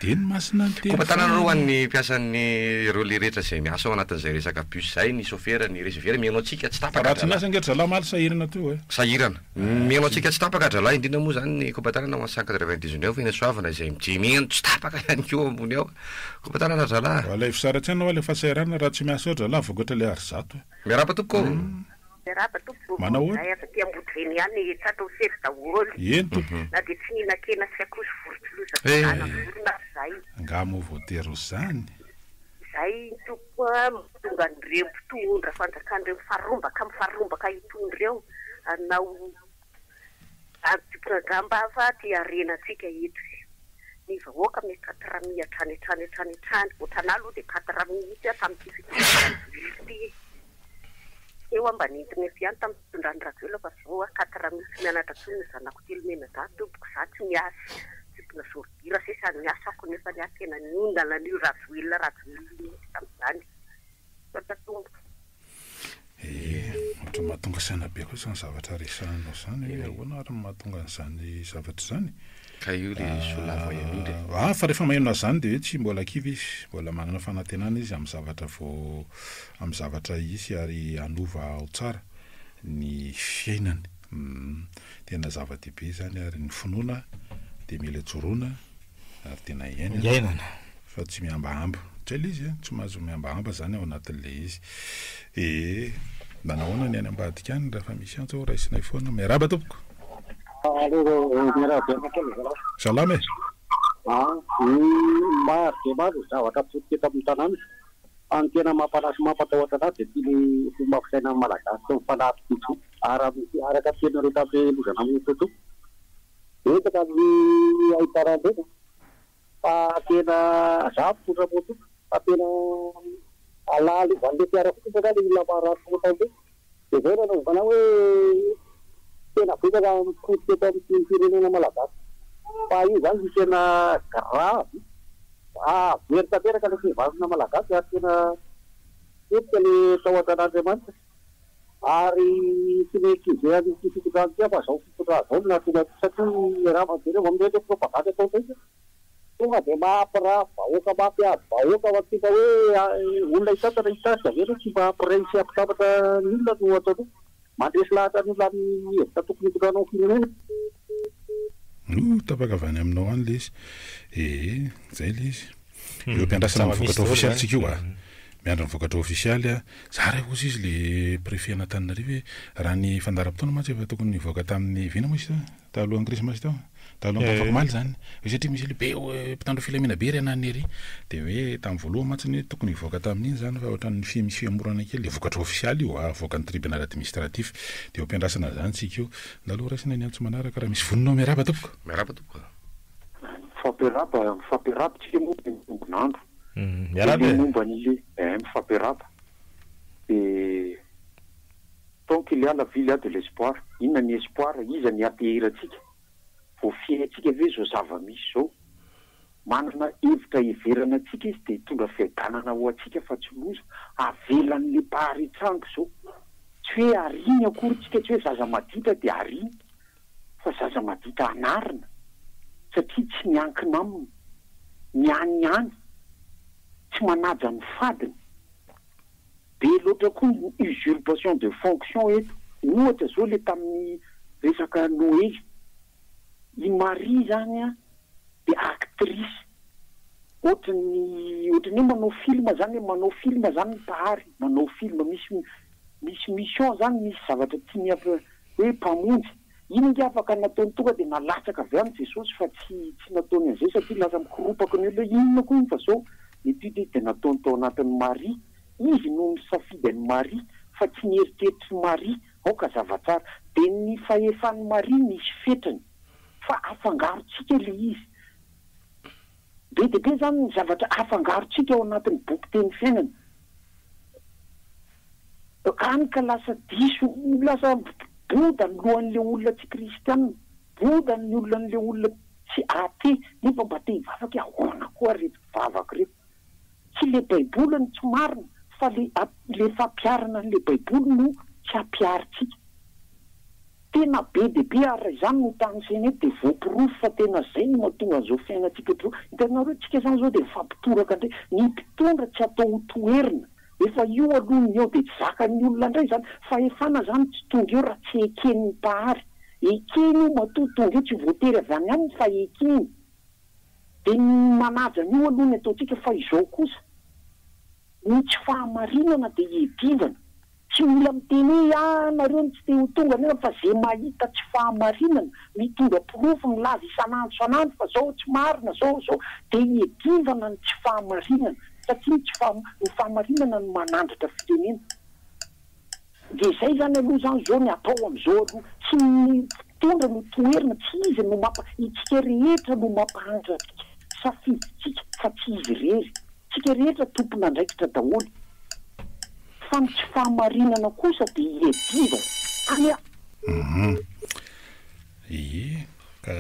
teny masina teny koa tanana ro an'ny mpiasan'ny reo le rehetra izay miasa ao anatin'izay resaka bus zay ny chauffeur ny receveur mianao antsika tsy tapaka raha tsy miasa angetra zalahy maly sahirana teo sahirana mianao antsika tsy tapaka zalahy indrindra moa zany ny kompatanana ho an'ny 199 fa eny soavana izay mijemeno tsy tapaka ihany keo ambony ao kompatanana zalahy alay fisaratsy anao le fasahirana raha tsy miasa oatra zalahy vokoatra le arizato miarapa toko manao ohatry eny tompo ngamo voatery zany zay tompo tonga nireo mpitondra fanjakan'ireo mifarombaka hitondreo anao programa hafa ty arenatsika eto ny vahoaka mety 400 hatrany ohatrana aloha dia 400 mihitsy tamin'ity fitondran'ny eo ambanentiny fiany tamin'ny fitondrany ravelo fa zao 400 mianatra tsony zanako telo mena za tompoko za tsy miasa tsipona zordira sesany miasa ako nefa ny tena niondana an'io rajoelona mihitsy tamin'izany tompo ohatra mahatonga saina be koa zany zavatra resanao zany hoe ahoana ary mahatonga an'izany zavatra zany ka io le solava indrindra fa rehefa maheno zany dia hoe tsy mbola kivy izy mbola manana fanantenana izy amin'ny zavatra izy ary anova ao tsara ny fiainany tena zava-dehibe zany ary ny finoana dia mila joroana ary tena iainana fa tsy miambahamba tsy le izy tsy mahazo miambahamba zany ao anatin'le izy manahoana ny any ambadika any raha fa misy antsy ao raisinay foana miaraba tompoko salama maro dia maro zavatra potika tamin'ny tanàna any tena mampanasy mampatahotra anazy dia tiany fomba fisaina malagasy tao mifanampy araka tena reo tamin'ny lozana amin'ny tontolo etaka amin'ny ahitana ndraika fa tena za mpotra moto fa tena alaly vanle fiara fototra zany olona mararotao dia zay nanaovana hoe tena vitaka potika eto amin'ny firenena malagasy fa io zany sy tena gravy very tanteraka le fivavina malagasy ary tena etika le tao an-tanàndriamanitra ary tsy mety izay amin'ity fitodrano tia fa zao fitodrano zao no nahatonga satria raha majereo amin'ireo le propaganda atao zay tonga dia mahampiraha vahoaka mampiady vahoaka mampita hoe olona hitantana hitasy avero tsy mampiray sy ampitambatra ny olona no atao mandresy lahatra ny olona amin'ny hevitra tokony hitondranao firenena tapaka avy any aminao any le izy zay le izy eo mpiandrasana amin'ny vokatra ofisialy tsika io miandra ny vokatra ofisialy za ray ozy izy le préfet Antananarivo hoe raha ny fandaram-potoana mantsy efa tokony nivoaka tamin'ny vina moa izy talohan'ny krismasy tao talohan'ny pafakamaly zany satria misy le be mpitandro filamina be ry anany ery dia hoe tamin'ny voalohany mantsy tokony hivoaka tamin'iny zany fa ohatran'ny misy fiamorana kely le vokatra ofisialy io avoakan'ny tribunal administratif dia eo mpiandrasana zany tsika io ndaloha raisina ny antso manaraka raha misy voninao miaraba tompoko mifampiarapitsika moa dia mitombonandro le momba an'ile mifampiarapa dia donc il y a la ville de l'espoir inona ny espoir iza ny atehirantsika vo fiaintsika ve zao zava-misy zao manana hevitra iverana atsika izy dia tonga fiadanana ho atsika fa tsy loza avelan'le paharitrango zao tsy hoe ariny akorytsika tsy hoe zaza madita dia ariny fa zaza madita anarina satria tsy miankina aminy mianyany tsy manaja ny fadiny be loatra koa ny usurpation de fonction eto ohatra zao le tamin'ny resaka Noé i Marie zany dia actrice ohatrany hoe manao film zany ny pahary manao film misy mission zany misy zavatra tiany hoe mpamonjy iny nge afaka nataony tonga dia nalatsaka avy aminy Jesosy fa tsy nataony an'izay satria lasa mikiropaka ny olona inona koa iny fa zao etude dia nataony tao anatin'ny Marie izy no misafidy an'ny Marie fa tsy nieritreritry Marie aoka zavatsara dia ny fahefan'ny Marie misy fetrany fa afangarotsika le izy be deaibe zany ny zavatra afangarotsika ao anatin'ny boky teny fiainana ka lasa diso lasa boda ny lohan'le olona tsy kristianina boda ny olonan'le olona tsy aty nefa mba te hivavaka ahoana koa reto vavaka reto tsy le baiboly ny tsy marina fa le fampiarana n'le baiboly no tsy ampiaritsika tena be deaibe ary izany no taniseny eto de voapirofo fa tena zay no mahatonga zao fiainatsika tro hitanareo tsika zany zao de fampitoraka ndray ny mpitondra tsy atao ho toerina efa io alohany eo de tsy zakany olona indray zany fa efana zany tsy tonga eo raha tsy eken'ny pahary ekeny io matotonga eo tsy voatery avy any any fa ekeny de manaja ny io aloha ny ataotsika fa izao kosa ny tsy fahamarinana de edivana tsy mila miteny hoe nareo ny tsy te ho tonga nefa fa zay mahita tsy fahamarinana mitondra pirofo ny laza isanandro fa zao tsy marina zao de edivana ny tsy fahamarinana satria ny fahamarinana ny manandratra firenena de zay zany aloha zany zao ny atao am'izao aloha tsy mitondra no toerina tsy izy no itsika rehetra no mampahandratra safiditsika fa tsy izy rery tsika rehetra tompona andraikitra daholy fa ny tsy fahamarinana kosa de ediva any ka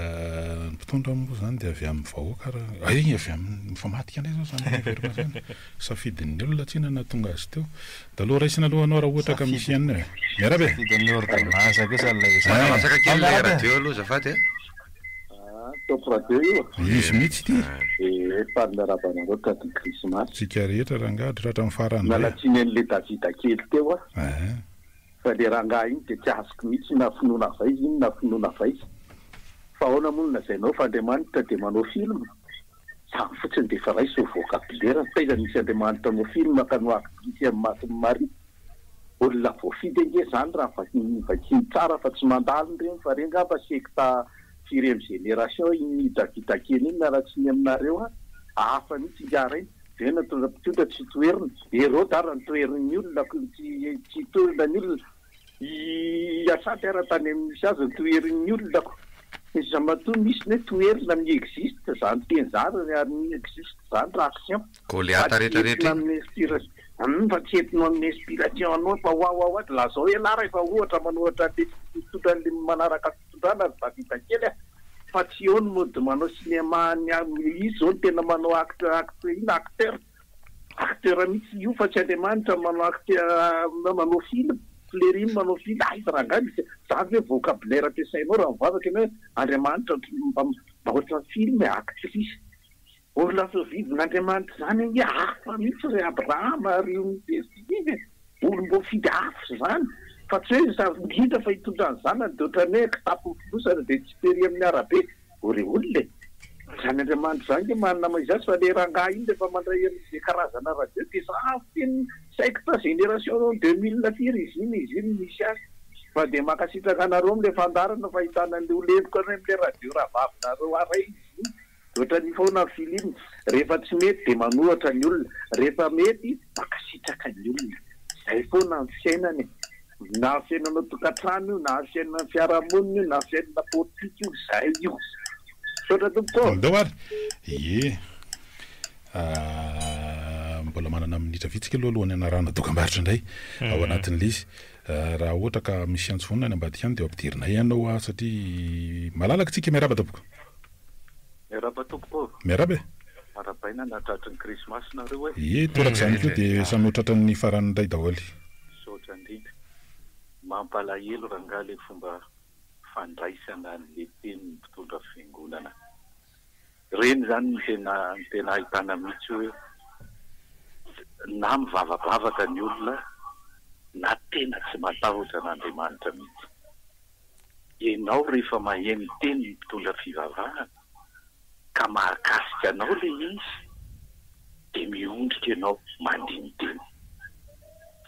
mpitondra moa zany de avy amin'ny vahoaka raha avy amin'ny famatika andray zao zany verina zany safidin'ny olona tsinana tonga azy teo da aloha raisina alohanao raha ohatra ka misy anina miarabe fidin'ny ordonnance kosa masaka kely le radio aloha zafady topo radio io izy mihitsy ty famiarabanareo kady krismasy tsika rehetra rangadry ratra amin'ny farany nalatsiny an'le davida kely teo fa le rangahy iny de tsy azoko mihitsy na finoana vaizy iny na finoana vaizy fa ahoana monina zainao fa Andriamanitra de manao film zany fotsiny de fa raisy ho vocabulaire taiza misy Andriamanitra manao film ka no akitsy amin'ny masin'ny mari olona voafidy ange zany raha vakiny tsara fa tsy mandaliny reny fa reny ngamba sekta firem génération iny davida kely iny nalatsiny aminareo hafa mihitsy ingara iny de natondra mpitondra tsy toerina ero dara ny toerin'ny olona tsy toerina ny olona iasady ara-tany amin'ny misy azy ny toerin'ny olona ko izy matoa misy ne toerina amin'ny existe zany teny zany ary ny existe zany raha action goliata rehetrarehetra fa tsy entinao amin'ny inspiration anao fa oaoaoatra la zao elara efa ohatra manohatra le fitondran'le manaraka fitondrana davida kely fa tsy eo ny mody manao cinéma izy zao ny tena manao acteur mihitsy io fa tsy Andriamanitra manao manao film fleriny manao film izy rangahy zany hoe vocabulaire ampiasainao raha mivavaka ianao hoe Andriamanitra mba ohatra film actrice olona vidin'Andriamanitra zany hoe hafa mihitsy re Abraham ary io olombo fidy hafa zany fa tsy hoe sa ngita fa hitondra ny zanany de ohatrany hoe kitapo filosana de tsy tery amin'ny arabe ore olona zany Andriamanitra zany ke manana izazy fa le rangahy iny rehefa mandray an'izay karazana radio de teny secte génération 2000 firy izy iny misy azy fa de makasitraka anareo am'le fandarana fa hitana an'le olentiko any am'le radio raha vavinareo aray izy ohatrany faona film rehefa tsy mety de manohatra ny olona rehefa mety makasitraka ny olona zay foana ny fiainany na fiainana tokantrano io na fiainana fiarahamonina io na fiainana politika io zay io sotra tompoko ndao ary mbola manana minitra vitsika aloha alohany anarana dokam-barotra indray ao anatin'le izy raha ohatra ka misy antsy vonina any ambadika any de ampidirinay ianao satria malalaka tsika miaraba tompoko miaraba tompoko miarabe marabaina na tratry ny krismasy nareo toraka zany ko de samy tratran'ny farany indray daholy sotra ndrindra mampalahelo rangahy le fomba fandraisana an'le teny mpitondra fiangonana reny zany ny tena ahitana mihitsy hoe na mivavabavaka ny olona na tena tsy matahotra n'Andriamanitra mihitsy ianao rehefa maheno teny mpitondra fivavahana ka mahakasika anao le izy de miondrika ianao mandiny teny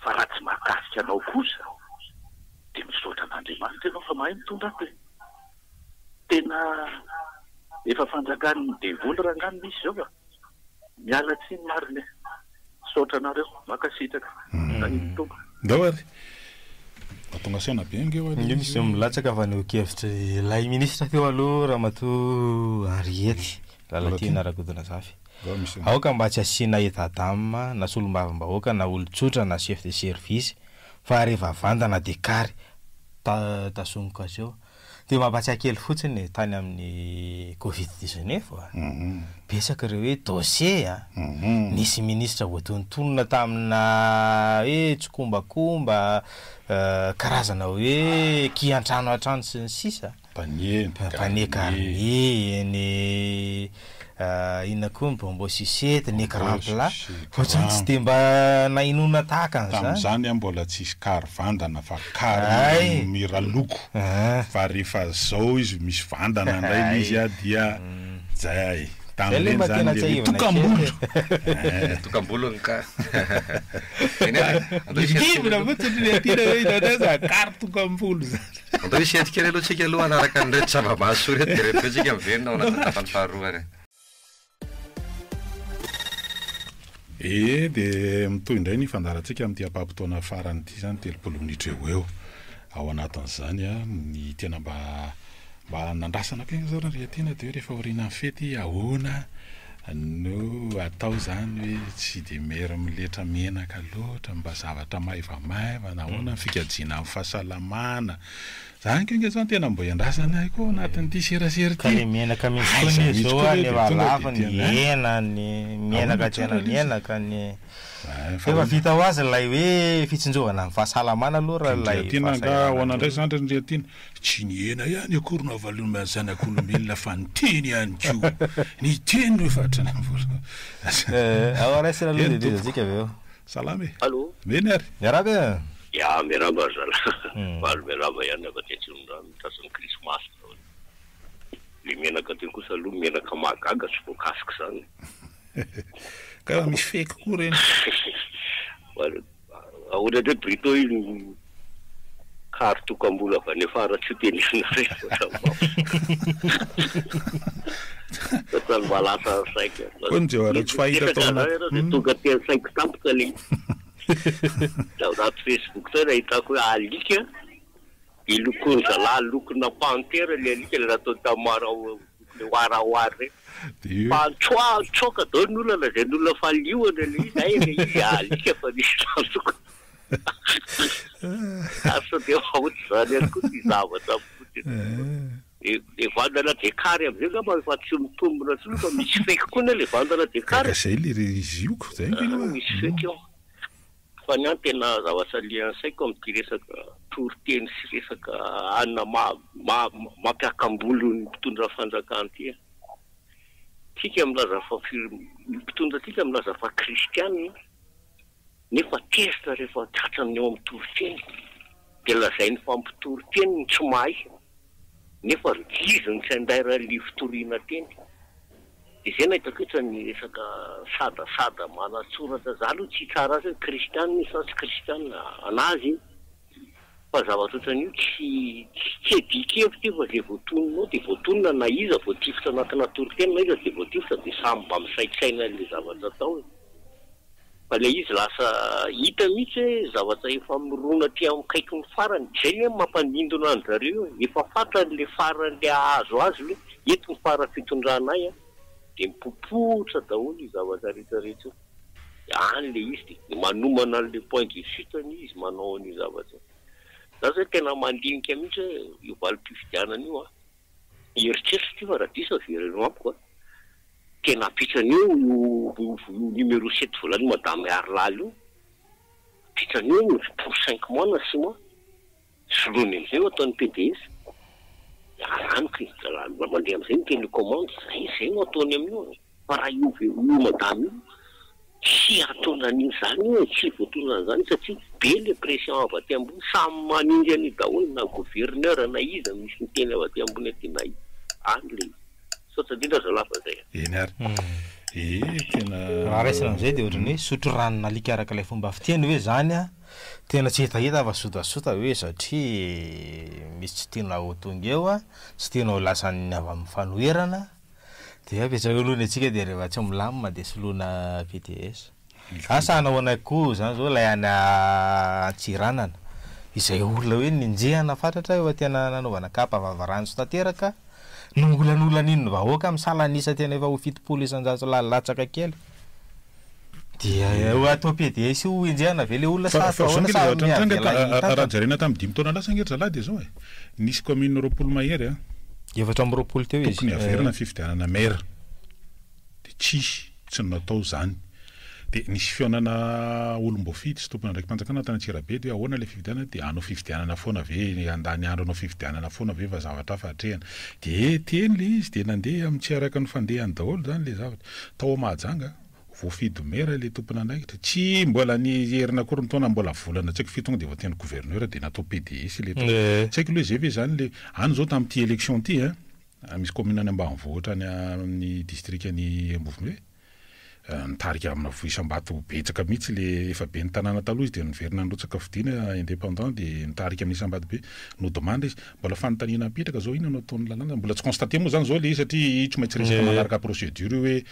fa raha tsy mahakasika anao kosa de misaotra n'Andriamanitra ianao fa mahay mitondra teny tena efa fanjakany devoly rangany misy zao fa miala tsiny marina saotra anareo makasitraka ndao ary atonga saina be ngeo io misy milatsaka fa neo kevitry lay ministra teo aloha raha matoa Henriety lalatiana arakodina zafy aoka mba tsy asiana etadama na solombavam-bahoaka na olo-tsotra na chef de service fa rehefa vandana de kary tasongoka zao de mampatsiahy kely fotsiny tany amin'ny covid-19 besaka reo hoe dossier nisy ministra voatontonona tamina hoe tsokombakomba karazana hoe kiantrano antrano sy ny sisa panier carnier ny inona koa bombo sisety ny écran plat fotsiny tsy de mba nainona tahaka an'izany mbola tsisy kary vandana fa kary miraloko fa rehefa zao izy misy vandana indray izy dia zay tam'reny zany tokambolo ka ivona fotsiny le atina hoe inanaza kary tokambolo zany andao isetikely aloha tsika aloha anaraka an'ireto zava-maso reto de reto tsika mivenona ao anaty tapany faharoa de mitoy indray ny fandarantsika amin'ity ampapitoana farany ity zany 30 minitra eo ao anatin'izany ny tena mba nandrasana ko zao raha tena de hoe rehefa orina ny fety ahoana no atao zany hoe tsy de mera miletra menaka loatra mba zavatra maivamaiva na ahoana fikajiana amin'ny fahasalamana zany ko inge zany tena mbo iandrasana ko anatin'ity serasera ty menaka misy zao ny valava ny hena ny menaka tena menaka ny efa vita ho azy lay hoe fitsinjovana amin'ny fahasalamana aloha lay tena nga ho anandray zany retina tsy ny hena ihany akorona valoma zanak'olombelona fa ny teny ihany ko ny teny no fatrana ao raisina aloha de zika aveo salama e allo meny ary miaraka ya miraba zala valo miraba ihany afa tetsinona mitasany krismasy le menaka teny kosa aloha menaka magaga tsy voakasika zany ka misy feky koa reny ahoana de brito iny kary tokambolo avy any afara tsy tenenina rehefa malasa saika tsy fahita tonga teny saiko tampoka le ao anaty Facebook tao nahitako hoe alika ilokony zalahy lokona pantera le alika le natao tamara le waraoary re pantsoaka dao ny olona zay ny olona falioana le izy ay le izy alika fa nisy rantoko asa de mahoty zany any koa ty zavatra fotsiny vandana dekary am'zay ngamba fa tsy mitombona tsy fa misy feky koa na le vandana dekary zay le izy io ko zay misy feky ao fa ny any tena zavatra liansaiko amin'ity resaka toriteny sy resaka anina mampiakambolo ny mpitondra fanjakana ty tika milaza fa mpitondra tika milaza fa kristianina nefa testa rehefa tratrany eo amin'ny toriteny de lazay ny fampitoriteny tsy mahay nefa riziny tsy anday raha li fitoriana teny de zay nahitako etra ny resaka sadasada manatsoratra za aloha tsy tsara azy hoe kristianina sa tsy kristianina anazy fa zavatra ohatran'io tsy edikevitra io fa zay voatononao de voatonona na iza voatifitra anatina toriteny na iza de voatifitra de samy mba misaitsaina le zavatra atao fa le izy lasa hita mihitsy hoe zavatra efa mirona ty amikaiky ny farany zay hoe mampandindona any zareo efa fatany le farany le ahazo azy le eto ny fara fitondranay de mipopotra daholo zavatra rehetrarehetra any le izy de manomana an'le point de chute-ny izy manao an'io zavatra za zay tena mandinika mihitsy hoe io valim-pifidianana io eritseritsy ty fa raha diso averenao ampiko tena apitran'io numéro 7 volany madame Arlal io apitran'io pour 5 mois na 6 mois solony am'izay ataon'ny PDS araniko mandeha am'izay ny télécommande zay no ataony amin'io fa raha io madame io tsy ataonan'io zany io tsy voatonana zany satria be le pression avy aty ambony samy manindy any daholo na gouverneur na iza misy miteny avy aty ambony aty na any le sotradindra zalafa zay eny ary tena raha raisina am'izay de ohatrany hoe sotro ranona alika araka ilay fomba fiteny hoe zany tena tsy hitahita fa sotasota hoe satria misy tsy tena ho tonga eo tsy tena ho lasany avy amin'ny fanoherana de apetsaka aloha ny atsika de rehefa tsy milamina de soloana PDS asana ho anako zany zao lay any Antsiranana izay olona hoe ninjehana fatratra efa tena nanaovana kapa vavaranjo tanteraka nongolan'olana iny vahoaka amin'ny salanisa tena efa ho fitopolo isan-jato latsaka kely dia atao PDS io enjehana ve le olona raha jarena tamin'ny 5 taona lasa ngery zalahy dia zao nisy commune roapolo mahery 720 teo izy tokony averina fifidianana maire dia tsy natao zany dia nisy fionana olom-boafity sy tompona ndraiky mpanjakana tany Antsirabe dia ahoana le fifidianana dia anao fifidianana foana ve andany andro anao fifidianana foana ve fa zavatra fahatrehana dia teny le izy dia nandeha amin'ny tsy araka ny fandehany daholo zany le zavatra tao mahajanga voafidy mera le tompona andraikitra tsy mbola ny herina akory mitona mbola volana tsy haiko fitonga dia voateny gouverneur dia natao PDS le tsy haiko loha zay ve zany le any zao tamin'ity élection ty misy commune any ambanivohitra any amin'ny district any Ambovime nitarika amina voisam-bato betsaka mihitsy le efa be ny tanàna taloha izy dia niverina nirotsaka fidiana indépendant dia nitarika amin'ny isam-bato be no demande izy mbola fanontaniana apetraka zao ina no ataon'ny lalàna mbola tsy constaté moa zany zao le izy satria tsy maintsy resaka manaraka procédure hoe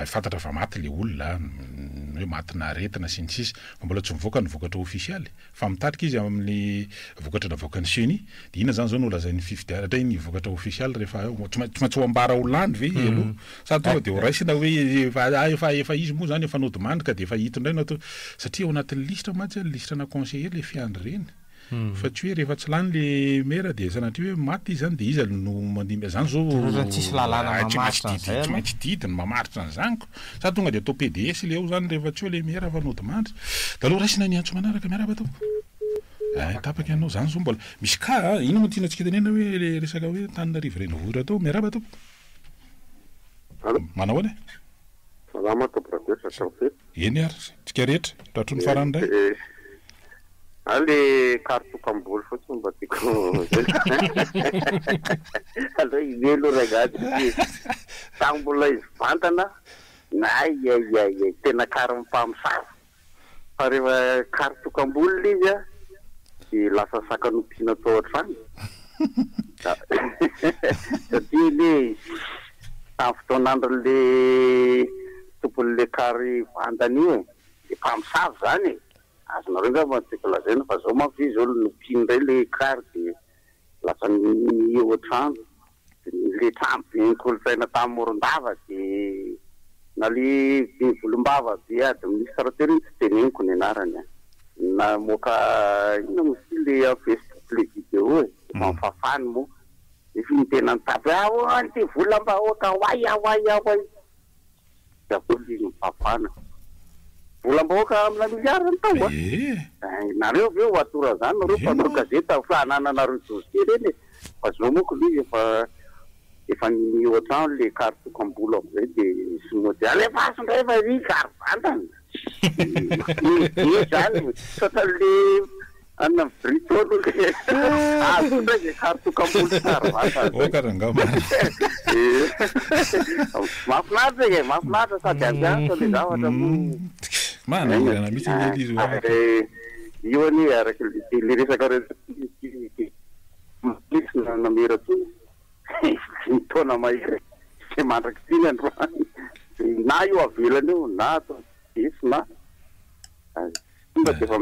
fantatra fa maty le olona hoe matina aretina sy ny sisa fa mbola tsy mivoaka ny vokatra ofisialy fa mitarika izy amin'ny vokatra navoakany CENI dia ina zany zao no lazain'ny fifidiana ny vokatra ofisialy rehefa tsy maintsy ho ambara olany ve aloha sa tonga dia ho raisina hoe efa izy moa zany efa no demande ka dia efa hita indray natao satria ao anatin'ny listra matsy listra na conseiller le fiandry reny fa tsy hoe rehefa tsy lany le mera dia sanatria hoe maty izy zany dia izy no mandimby zany zao tsisy lalàna mamaritra tsy maintsy didiny mamaritra ny zaniko sa tonga dia atao PDS le ao zany rehefa tsy hoe le mera fa no demande da aloha raisina ny antso manaraka miaraba tao tapaka ianao zany zao mbola misy ka ino mo tiana tsika tenena hoe le resaka hoe Tananarivo renivohitra tao miaraba tao manao any eny ary tsika rehetra ratro ny farany ndray ale kartokamboly fotsiny mba tiako aloha imelo ragady tany mbola izy vantana na tena kary mpamosavy fa rehefa kartokamboly izy dia lasa sakanompiana tao an-trano satria le tamin'ny fotoanandro le tompon'le kary vantana io dia mpamosavy zany azonareo nga matsika lazaina fa zao manko izy olo nopiny ndray le kary dia lasa ny eo an-trano le trano be ny kolontsaina tamin'ny Morondava dia na le be volombava be ady administrateur iny tsy teneniko ny anarany na moka ina misy le Facebook le vidéo mamfafany moa efa ny tena nitapy anty volam-bahoaka hoay da koly mifafana volam-bahoaka amina miliara ny tao nareo ve ho atora zany nareo mpanao gazeta fa anananareo dossier reny fa zao moko izy efa ny ohatrano le kartokamboly amizay dia somody alefa asondray fa ry kary vantana zany satan'le anna britolo asondray le kartokamboly kary vantana mafinaritra sady ambiansa le zavatra manahirana mihitsy izy io any araky le resaka namera to taona mahery tsy mandraky tiny androany na io avelany io na atao esy na tonga dia efa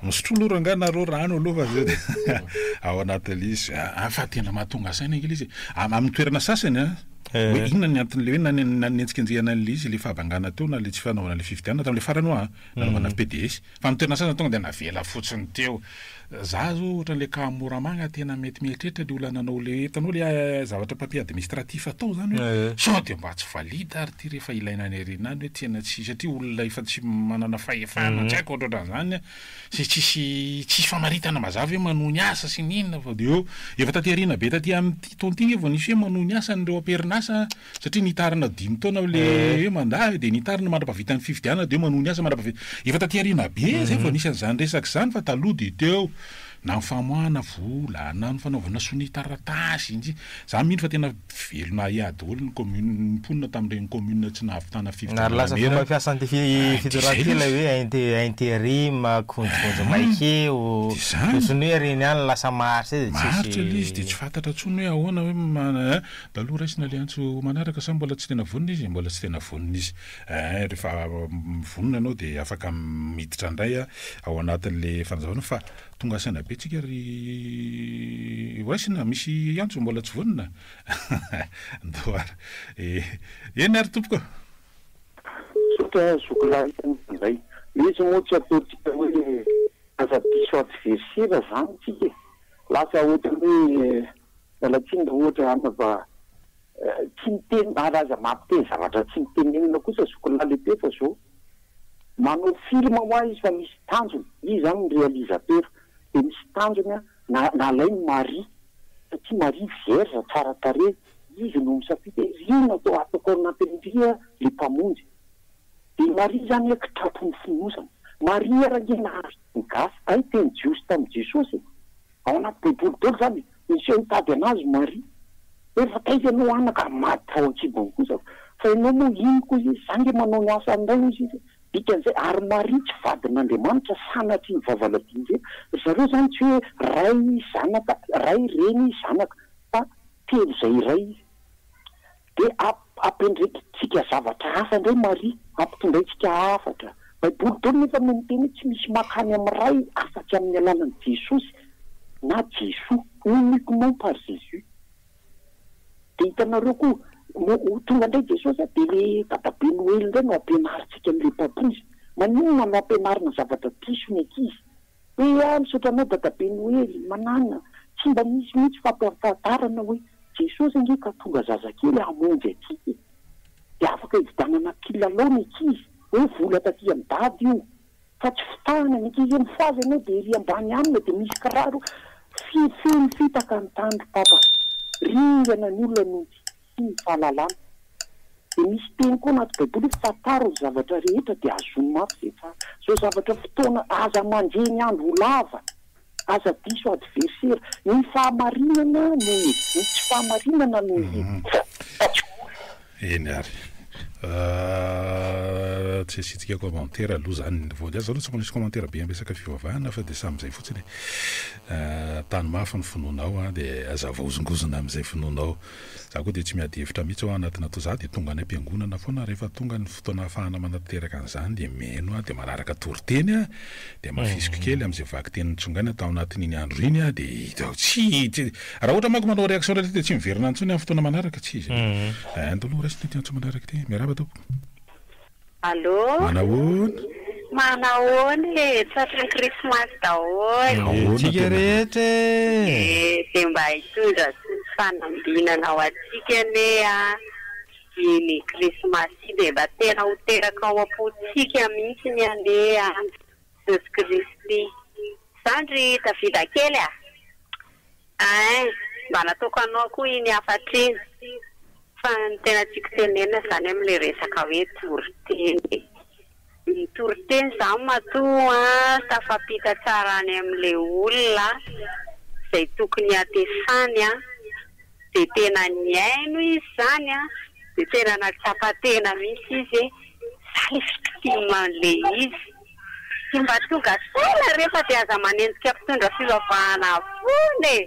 misotro lorangana rano aloha fa zay ao anatin'le izy fa tena mahatonga saina kely izy amin'ny toerana sasany hoe inona ny anton'le hoe nanentsika enjehana an'le izy le fahavangana teo na le tsy fanaovana le fifidianana tamin'le farany oa nanaovana PDS fa amin'ny toerana sasany tonga dia navela fotsiny teo za zo ohatran'le kamoramagna tena mety mieritreritra le olona nanao le hitanao le zavatra papier administratif atao zany hoe sao dia mba tsy valida ary ty rehefa ilaina ny arenany hoe tena tsy satria olona efa tsy manana fahefana tsy haiko ohatrohatran'izany sy tsisy famaritana mazava hoe manohy ny asa sy ninona fa dia eo efa taty ariana be taty amin'ity taon'ity efa nisy hoe manohy ny asa n'ireo amperinasa satria nitarina 5 taona le hoe mandahy dia nitarina mandra-pavita ny fifidianana dia manohy ny asa mandra-pavita efa taty ariana be zay vao nisy an'izany resaka zany fa taloha dia teo na famoahana vola na ny fanaovana sony taratasy indry za mihitsy fa tena velona iady olo ny commune mponina tamin'ireny commune tsy nahavitana ary lasa fomba fiasan'ny fitoratela hoe intérim konjokonjo maikeo tsony hoe reny any lasa maharitra izy dia tsy fantatra tsony hoe ahoana hoe daloha raisina le antso manaraka sa mbola tsy tena vonina izy mbola tsy tena vonina izy rehefa vonina ianao dia afaka miditra indray ao anatin'le fanazavana fa tonga saina be tsika ry raisina misy antso mbola tsy vonina ndoara eny ary tompoko sotra zokolahy zay misy moa tsy ataotsika hoe aza diso adversera zany tsika lasa ohatra hoe alatsiny ohatra anava tsy miteny araza mampiteny zavatra tsy mitenenina kosa zokolahy lehibe fa zao manao film hoa izy fa misy tanjony izy zany ny réalisateur dia misy tanjony nalay ny Marie satria Marie vierge tsara tare izy no misafidy rino atao atako anatin'indria le mpamonjy dia Marie zany akitrapon'ny finosana Marie arangena ny gasy ay teny jiosy tamin'ny Jesosy ao anaty baiboly dolo zany misy mitady anazy Marie efa taiza anao anaka maty ao an-tsibony kosa fa ianao moa ino koa izy zange manao ny asa aminay izy izy dikan'izay ary Marie tsy vadin'Andriamanitra sanatry ny vavaladian'izay zareo zany tsy hoe ray zanaka ray reny zanaka fa telo izay iray izy dia ampendrekitsika zavatra hafa indray Marie ampitondraitsika hafatra baiboly dolo nefa no miteny tsy misy makany amin'ny ray afatsy amin'ny alalan'i Jesosy na Jesoa uniquement par Jésus dia hitanareo koa tonga indray Jesosy dia le dadabe Noely indray no ampianaritsika amin'le papozy maninona no ampianarina zavatra piso ny ankizy hoe misaotra anao dadabe Noely manana tsy mba misy mihitsy fampahafantarana hoe Jesosy nge ka tonga zazakely hamonjy atsika dia afaka hividanana kilalao ny ankizy hoe vola taty amin'ny dady io fa tsy fitahana ny ankizy mifazy ianao dia ery ambany amina dia misy kiraro fifeny fitaka ny tandro papa ringana ny olona no tsy ny fahalalana dia misy teny koa anaty baiboly fataro ny zavatra rehetra dia azony mafy zay tsara zao zavatra fotoana aza manjeny andro lava aza diso adversera ny fahamarinana no ny tsy fahamarinana no eny ary tsy asitsika commentaire aloha zany voady azy aloha tsy manisy commentaire be ambesaka fivavahana fa dia sam'izay fotsiny tany mafy ny finoanao dia aza vaozongozona amin'izay finoanao za koa dia tsy miady hevitra mihitsy ao anatina to za dia tonga ny ampiangonana foana rehefa tonga ny fotoana hafahana manatanteraka an'izany dia meno dia manaraka toriteny dia mafisiko kely amin'izay vaky teny nitsongaina tao anatin'iny andro iny dia tsy raha ohatra manko manao réaction rehetra dia tsy miverina antsony amin'ny fotoana manaraka tsy izy andoloha raisy ty antso manaraka ty miaraba tompoko allo manahoany tratran'ny krismasy daholo tsika rehetra dia mba hitondra fanambinana ao atsika ane iny krismasy dia mba tena ho teraka ao am-potsika mihitsy ny andeha Jesosy Kristy sandry tavida kely mba nataoko anao koa iny hafatriny fa ny tena tiako tenena zany amin'ilay resaka hoe toriteny ny toriteny zany matoa tafampita tsara any amin'ilay olona izay tokony atesany dia tena niaino izy zany dia tena natsapa-tena misy izy saly fitiman'ilay izy sy mba tonga saina rehefa dia aza manenjika mpitondra fivavahana fony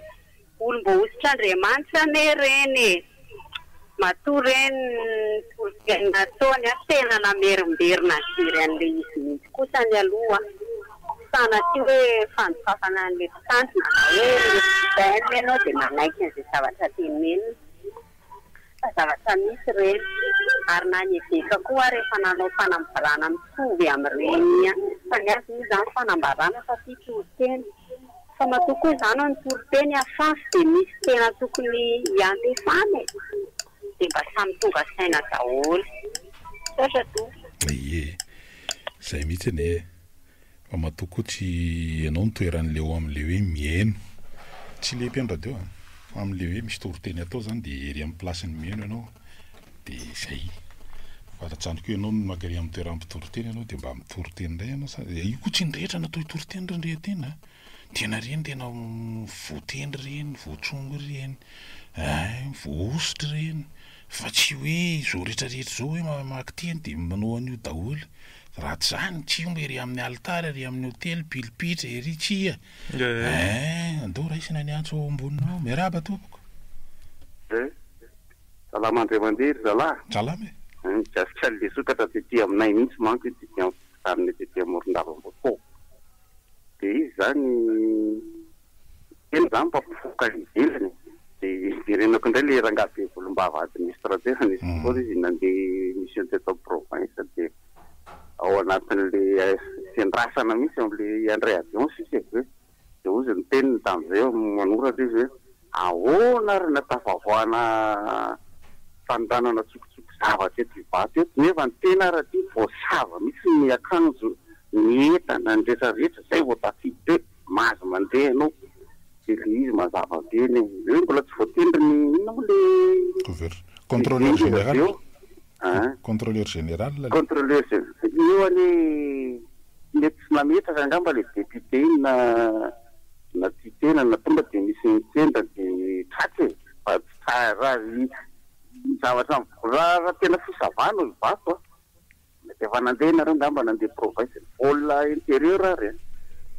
olomba ositra Andriamanitra ane reny matoreny toriteny nataony tena namerimberina siry an'ilay izy mihitsy kosa ny aloha sana tsy hoe fandofafana an'ilay mpitandrina na hoe bainy ianao dia manaiky an'izay zavatra tenenina fa zavatra misy reny ary na nyeveka koa rehefa nanao fanambarana mitovy amin'ireny fa ny azy io zany fanambarana fa ty toriteny fa matokoa izany ny toriteny afafy dia misy tena tokony hiantefany dia mba samy tonga saina daholo satra to zay mihitsy ane fa matokoa tsy ianao nitoeran'le ao amin'le hoe mihaino tsy le mpiandradio fa amin'le hoe misy toriteny atao zany dia ery amin'ny plasiny mihaino ianao dia zay fa ratsandroko ianao no magary amin'ny toeran'ny mpitoroteny ianao dia mba mitoriteny indray ianao io koa tsy ndrehetra natao hitoriteny ndrehetena tena reny tena votendry reny voatsongo reny voositra reny fa tsy hoe zao rehetrarehetra zao hoe mamakiteny dia manao an'io daholo raha tsy zany tsy omba ery amin'ny alitara ery amin'ny hotely pilipitra ery tsia andao raisina ny antso ao amboninao miaraba tompoko salama andray mandeha ry zalahy salama jasikali le sokatra tetỳ aminay mihitsy manko tetỳ amin'ny tetỳ Morondava-Boko dia izy zany tena zany mpampifoka ivelany dia renako indray le rangabe Volombava administrateur nisy foana izy nandeha mission teto province dia ao anatin'le fiandrasana mihitsy amin'le andray avion sisy hoe dia ozy ny teniny tamin'izay manoratra izy hoe ahoana ary natafavoana fanondanana tsokotsoko zavatra eto Ivato eto nefa ny tena raha ty voasava mihitsy ny akanjo ny entana ny rehetrarehetra zay vao tafidy hoe mahazo mandeha ianao dia le izy mazava be ny hoe mbola tsy voatendry ny inona moa le contrôleur général contrôleur général contrôleur général io any mety tsy nametraka angamba le député iny na ty tena na tonga dia misy nitendra dia tratsy fa raha zavatra raha tena fisavana Ivato mety efa nandeha nareo ngamba nandeha province vola intérieur ary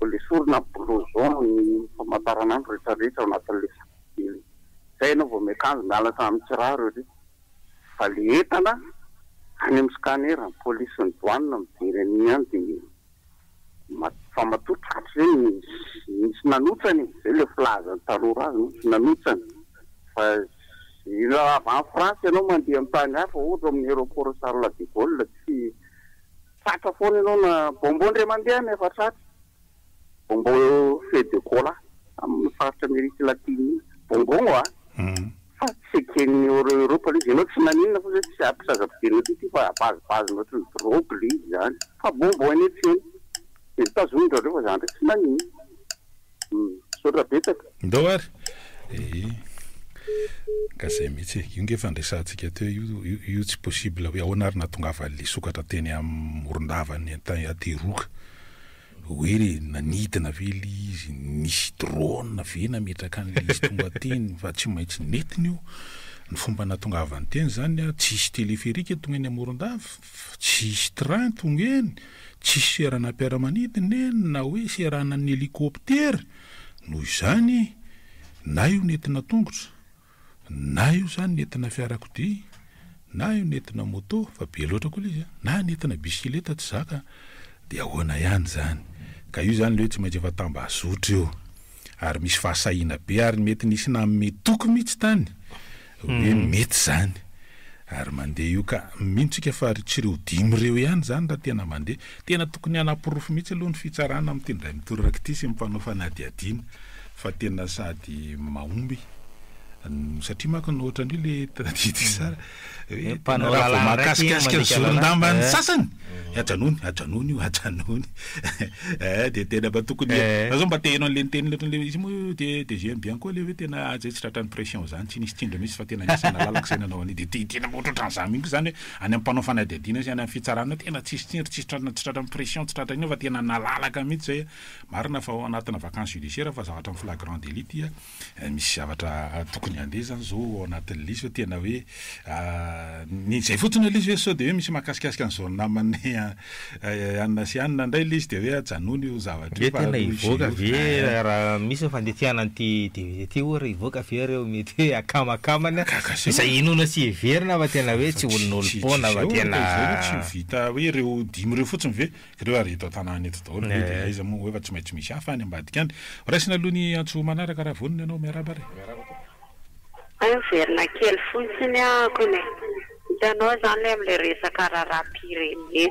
le sorona blouson ny famantaranandro rehetrarehetra ao anatin'le sakily zay anao vao miakanjo miala tamin'ny kiraro ry fa le entana any amin'ny scanner ny polisy ny douane mijery any any dia fa matotratry zay misy nanotrany zay le filaza ny tanora azy misy nanotrany fa avy any France ianao mandeha amin'ny tany hafa ohatra amin'ny aéroport Charles de Gaulle tsy tratra foana ianao na bonbon ndray mandeha nefa tratra bonbon fête de cola amin'ny faritra Amérique latine bonbon fa tsy eken'ny Europa izy ianao tsy naninona fa zay tsy ampisazapidenao ty fa bazibazy ohatry ny drogue le izy zany fa bonbon eny etseny dia États-Unis reo fa zany ndray tsy nanina sotra betsaka ndao ary ka zay mihitsy io nge fandraisantsika teo io tsy possible hoe ahoana ary natongava le sokatra teny amin'ny Morondava ny ateroka hoe re nanidina ve le izy nisy drone ve nametraka an'le izy tonga teny fa tsy maintsy netiny io ny fomba natongavany teny zany tsisy téléphérique tonga eny Morondava tsisy train tonga eny tsisy serana mpiara-manidina eny na hoe serana ny hélicoptère noho izany na io netina tongotra na io zany netina fiarakodia na io netina moto fa be loatra koa izy na netina bisikileta tsy zaka dia ahoana ihany zany ka io zany le hoe tsy maintsy efa tambazotra io ary misy fahasahiana be ary mety nisy nametoko mihitsy tany hoe mety zany ary mandeha io ka mintsika fa tsy ireo 5 reo ihany zany raha tena mandeha tena tokony hanapirofo mihitsy aloha ny fitsarana amin'ny tendray mitoraka ity sy mpanao fanadiadiana fa tena sady mahomby satria manko ohatra an'io le tadidy sara mpanao mahakasikasika ny zorondambany sasany ajanony io ajanony dia tena mba tokony zao mba te hainao an'le niteny le izy moa dia j'aime bien koa le hoe tena zay tsy tratran'ny pression zany tsy nisy tindra misy fa tena nisy nalalaka zay nanao an'io dia tena ohatrohatran'izany mihitsy zany hoe any amin'ny mpanao fanadiadiana sy any amin'ny fitsarana tena tsisy tindra tsisy tratran'ny pression tsy tratran'io fa tena nalalaka mihitsy zay marina fa ao anatina vacances judiciaire fa zavatra amin'ny flagrant délit dia misy zavatra tokony andeha zany zao ao anatin'le izy fa tena hoe ny zay fotsiny le izy hoe sao dia hoe misy mahakasikasika an'izao namany anina sy anina indray le izy dia hoe ajanony io zavatra io tena ivoaka ve raha misy fandetsiana an'ity DVD ty ohatra ivoaka ve reo mety hoe akamakamana izay inona sy heverina fa tena hoe tsy olon'olom-pona fa tena tsy vita hoe reo 5 reo fotsiny ve reo ary eto an-tanàna eto daholo dia izy moa efa tsy maintsy misy hafa any ambadika any raisina aloha ny antso manaraka raha vonona ianao miaraba re verina kely fotsiny ako ne hitanao zany le amin'le resaka raharaham-pirenena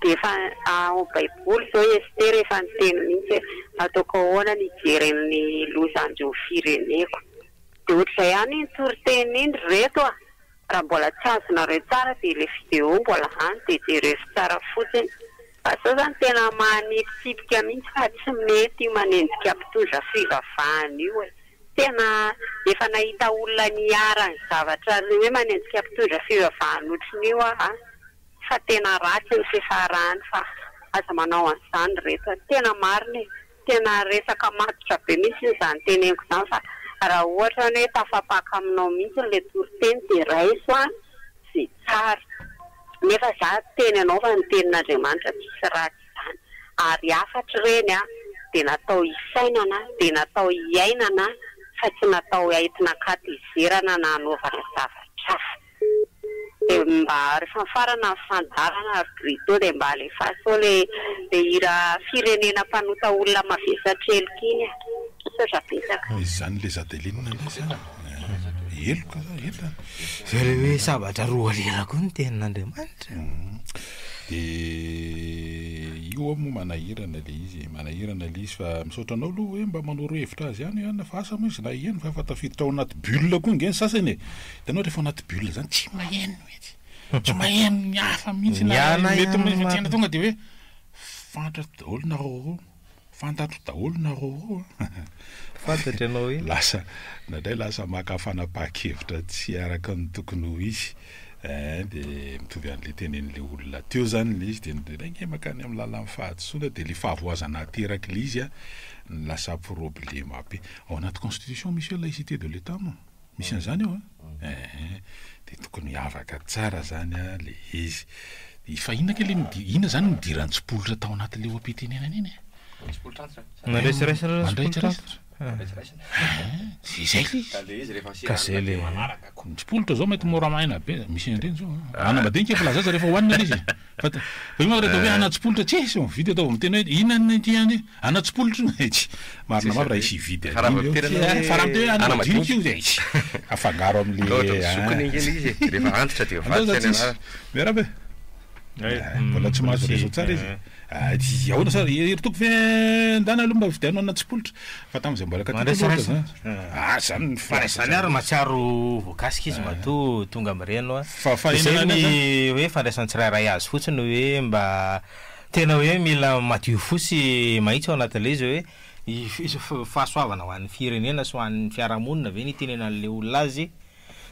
dia efa ao baiboly zao Ester efa niteny mihitsy ataoko ahoana ny ijeren'ny lozanjo fireneko dia ohatr'izay ihany ny toriteny iny reto raha mbola tsy azonareo tsara dia le video mbola any dia jereo tsara fotsiny fa zao zany tena manipitsipika mihitsy fa tsy mety manenjika mpitondra fivavahana io tena efa nahita olona niara ny zavatra hoe manenjika mpitondra fivavahana ohatrin'io fa tena ratsy ny fifarahany fa aza manao an'izany rehetra tena marina tena resaka matotra be mihitsy izany teneniko izany fa raha ohatra hoe tafapaka aminao mihitsy le toriteny dia raiso a zay tsara nefa za teny anao fa ny tenin'Andriamanitra tsisy ratsy izany ary afatra reny a dia natao hisainana dia natao hiainana fa tsy natao entina katizerana na hanaovana zavatra hafa dia mba rehefa farana fandarana grito dia mba alefaso le hira firenena mpanota olona mavesatra elika iny satra betsaka izany le zadelinina le zany eloka ela zay le hoe sabatra roa lela koa ny tenin'Andriamanitra io moa manahirana le izy fa misaotra anao aloha hoe mba manoro hevitra azy ihany ihany fa asa moa izy na ihany fa efa tafiditra ao anaty bulle koa nge sasany hitanao rehefa anaty bulle zany tsy maheno mihitsy tsy maheno ny hafa mihitsy mety tonga dia hoe fantatro daholo nareo fantatra ianao hoe lasa nadray lasa maka fanapaha-kevitra tsy araka ny tokony ho izy dia mitovy an'le tenen'le olona teo zany le izy dia nge makany amin'ny lalan'ny fahadosoana dia le fahavoazana ateraky le izy a ny lasa problema be ao anaty constitution misy hoe laïcité de l'état moa misy an'izany ao dia tokony hiavaka tsara zany a le izy fa inona zany midiran-tsipolitra tao anatin'le oam-pitenenana iny tsipolitra zao mety mora maina be misy an'ireny zao anambadinika fa lazaza rehefa hoanina le izy fa io rehefa hoe anatsipolitra tsy esy vidy atao mitena hoe inona ty any anatsipolitra tsy marina maro raha isy vidy farante hoe anamadinika io zay afangaro am'le miarabe mbola tsy mahazo rezo tsara izy ahoana sara eritoko fe ndana aloha mba vidianao anatsipolitra fa tam'izay mbola zany ary matsiaro voakasika izy mato tonga am'ireno a zay hoe fandraisany tsirairay azy fotsiny hoe mba tena hoe mila madio fosy mahitsy ao anatin'le izy hoe fahasoavana ho an'ny firenena sy ho an'ny fiarahamonina ve nitenenan'le olona azy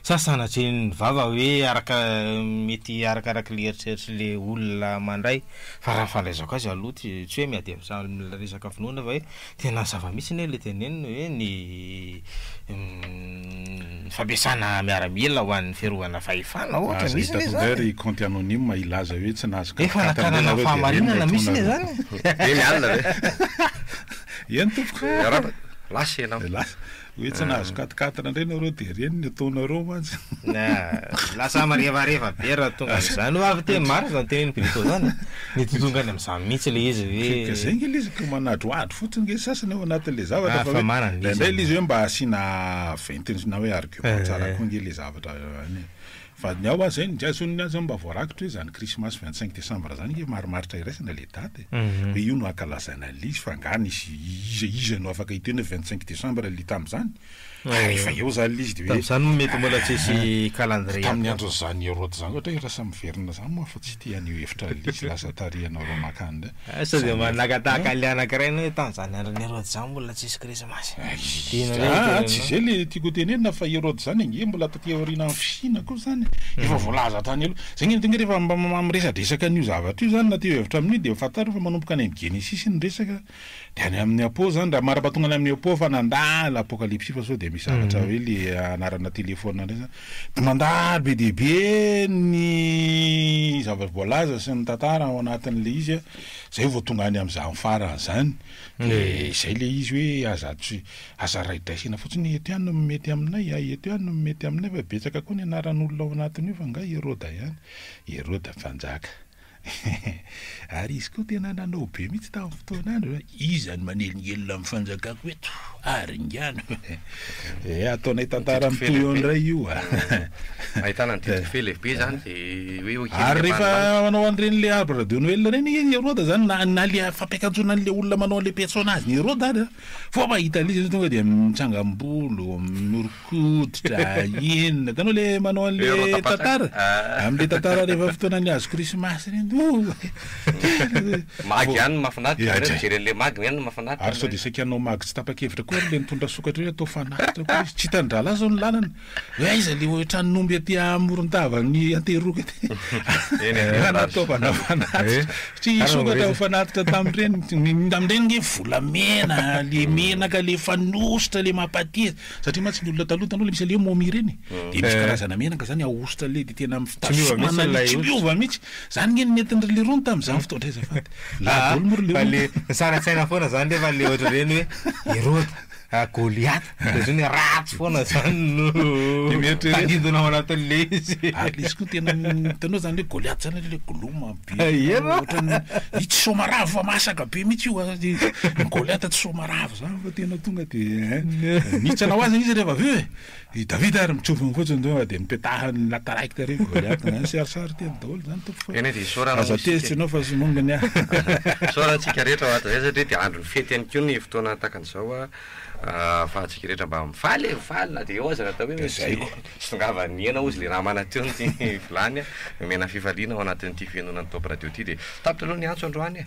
sasanatry ny vava hoe mety arakaraky le eritreritry le olona mandray fa raha fandraisako azy aloha tsy hoe miady am'izany resaka finoana fa hoe tena zava-misy ny le tenenina hoe ny fampiasana miaramila ho an'ny fiarovana fahefana ohatra misy ne zany compte anonyme ilaza hoe tsy nahazo efa nakanana fahamarinana misy ne zany mialina ve eny tompoko lasa ianao hoe tsy nahazo katikatana indray nareo dia reny ny ataonareo mantsy lasa marevareva be raha tonga am'izany avy teny maro zany teneny grito zany ny totongany am'izany mihitsy le izy hoe zay nge le izy ko manadroadro fotsiny nge sasany ao anatin'le zavatra fa indray le izy hoe mba asiana ventiny na hoe argument tsara koa nge le zavatra any fa ny ao azy ny jasony azy mba voarakitra hoe zany krismasy 25 décembre zany nge marimaritra iraisana le daty hoe io no ankalazana l'izy fa ngany izy no afaka hiteny 25 décembre le tam'izany efa eo zany l'izy de hoe zany mety mbola tsisy calendrier tamin'ny andro zany erota zany ohatra hoe rasa miverina zany moa fa tsy tian'io hevitra l'izy lasa tarianao ro makany sao de manakatahaka le anankiray hoe tamin'izany androny erota zany mbola tsisy krismasy tsy zay le tiako tenenina fa erota zany nge mbola taty aoriana amin'ny fisina koa zany efa voalaza tany aloha zay nge tonga rehefa miresadresaka an'io zavatra io zany na teo hevitra amin'io de fataro fa manomboka any amin'ny Genesis ny resaka de any amin'ny apô zany raha marapatonga any amin'ny apô fa nandala apocalypse fa sao de misy zavatra hoe le anarana telefona ndray zany mandalo be dehibe ny zava-boalaza sy ny tantara ao anatin'le izy a zay vao tonga any am'izany farany zany de zay le izy hoe aza raidraisina fotsiny eto ihany no mety aminay eto ihany no mety aminay fa betsaka koa ny anaran'olona ao anatin'io fa nga Heroda ihany Heroda mpanjaka ary izy koa tena nanao be mihitsy tamin'ny fotoanandro izany manelingelona amin'ny fanjakako eto ary ngano ataonay tantara mitoy eo ndray io ahitana ny titifé lehibe zany de hoe ary rehefa manao an'ireny le arbre de Noël reny Heroda zany na le fampiakantsona an'le olona manao le personnage ny Heroda ary fo mahita le izy tonga de mitsangam-bolo miorokoditra inona tanao le manao an'le tantara am'le tantara rehefa fotoanany azo krismasy reny magy ihany mahafinaritra jeren'le magy ihany mahafinaritra ary sao de saika anao magy tsy tapa-kevitra koa zany le nitondra sokatra hoe atao fanatitra koa izy tsy hitandrala zao ny lalana hoe aiza le hoe tranomby aty amoron-tava ny anteroka ty anataovana fanatitra tsy sokatra fanatitra tamin'ireny amin'ireny nge volamena le menaka le fanositra le mampatia satria ma tsy ny olona taloha tanolo misy le momi ireny de misy karazana menaka zany ahositra le de tena mitasomana tsy miova mihitsy zany nge nentin'le rony tamin'izany fotoatra azafady ladolo moro le saratsaina foana zany lefa le ohatra reny hoe erota Goliath de zany ratsy foana zany tandidona ao anatin'le izy izy koa tena tanao zany hoe Goliath zany le goloma be ohatrany tsy somaravo fa masaka be mihitsy io ny Goliath tsy somaravo zany fa tena tonga de nitsana ho azy izy rehefa avy eo Davida ary mitsoviny fotsiny zao de mipetahany lataraikta reny Goliath zany sarisary teny daholo zany tompoko aza tezitra ianao fa somongany sorantsika rehetra ho ato zay satria de andro ny fety ihany koa ny fotoana takan'izao fa atsika rehetra mba mifaly na de eo aza natao hoe sy tongava niena ozy le raha manateo ny vilany mena fifaliana ao anatin'ity fianonany top radio ty de tapitra aloha ny antso androany e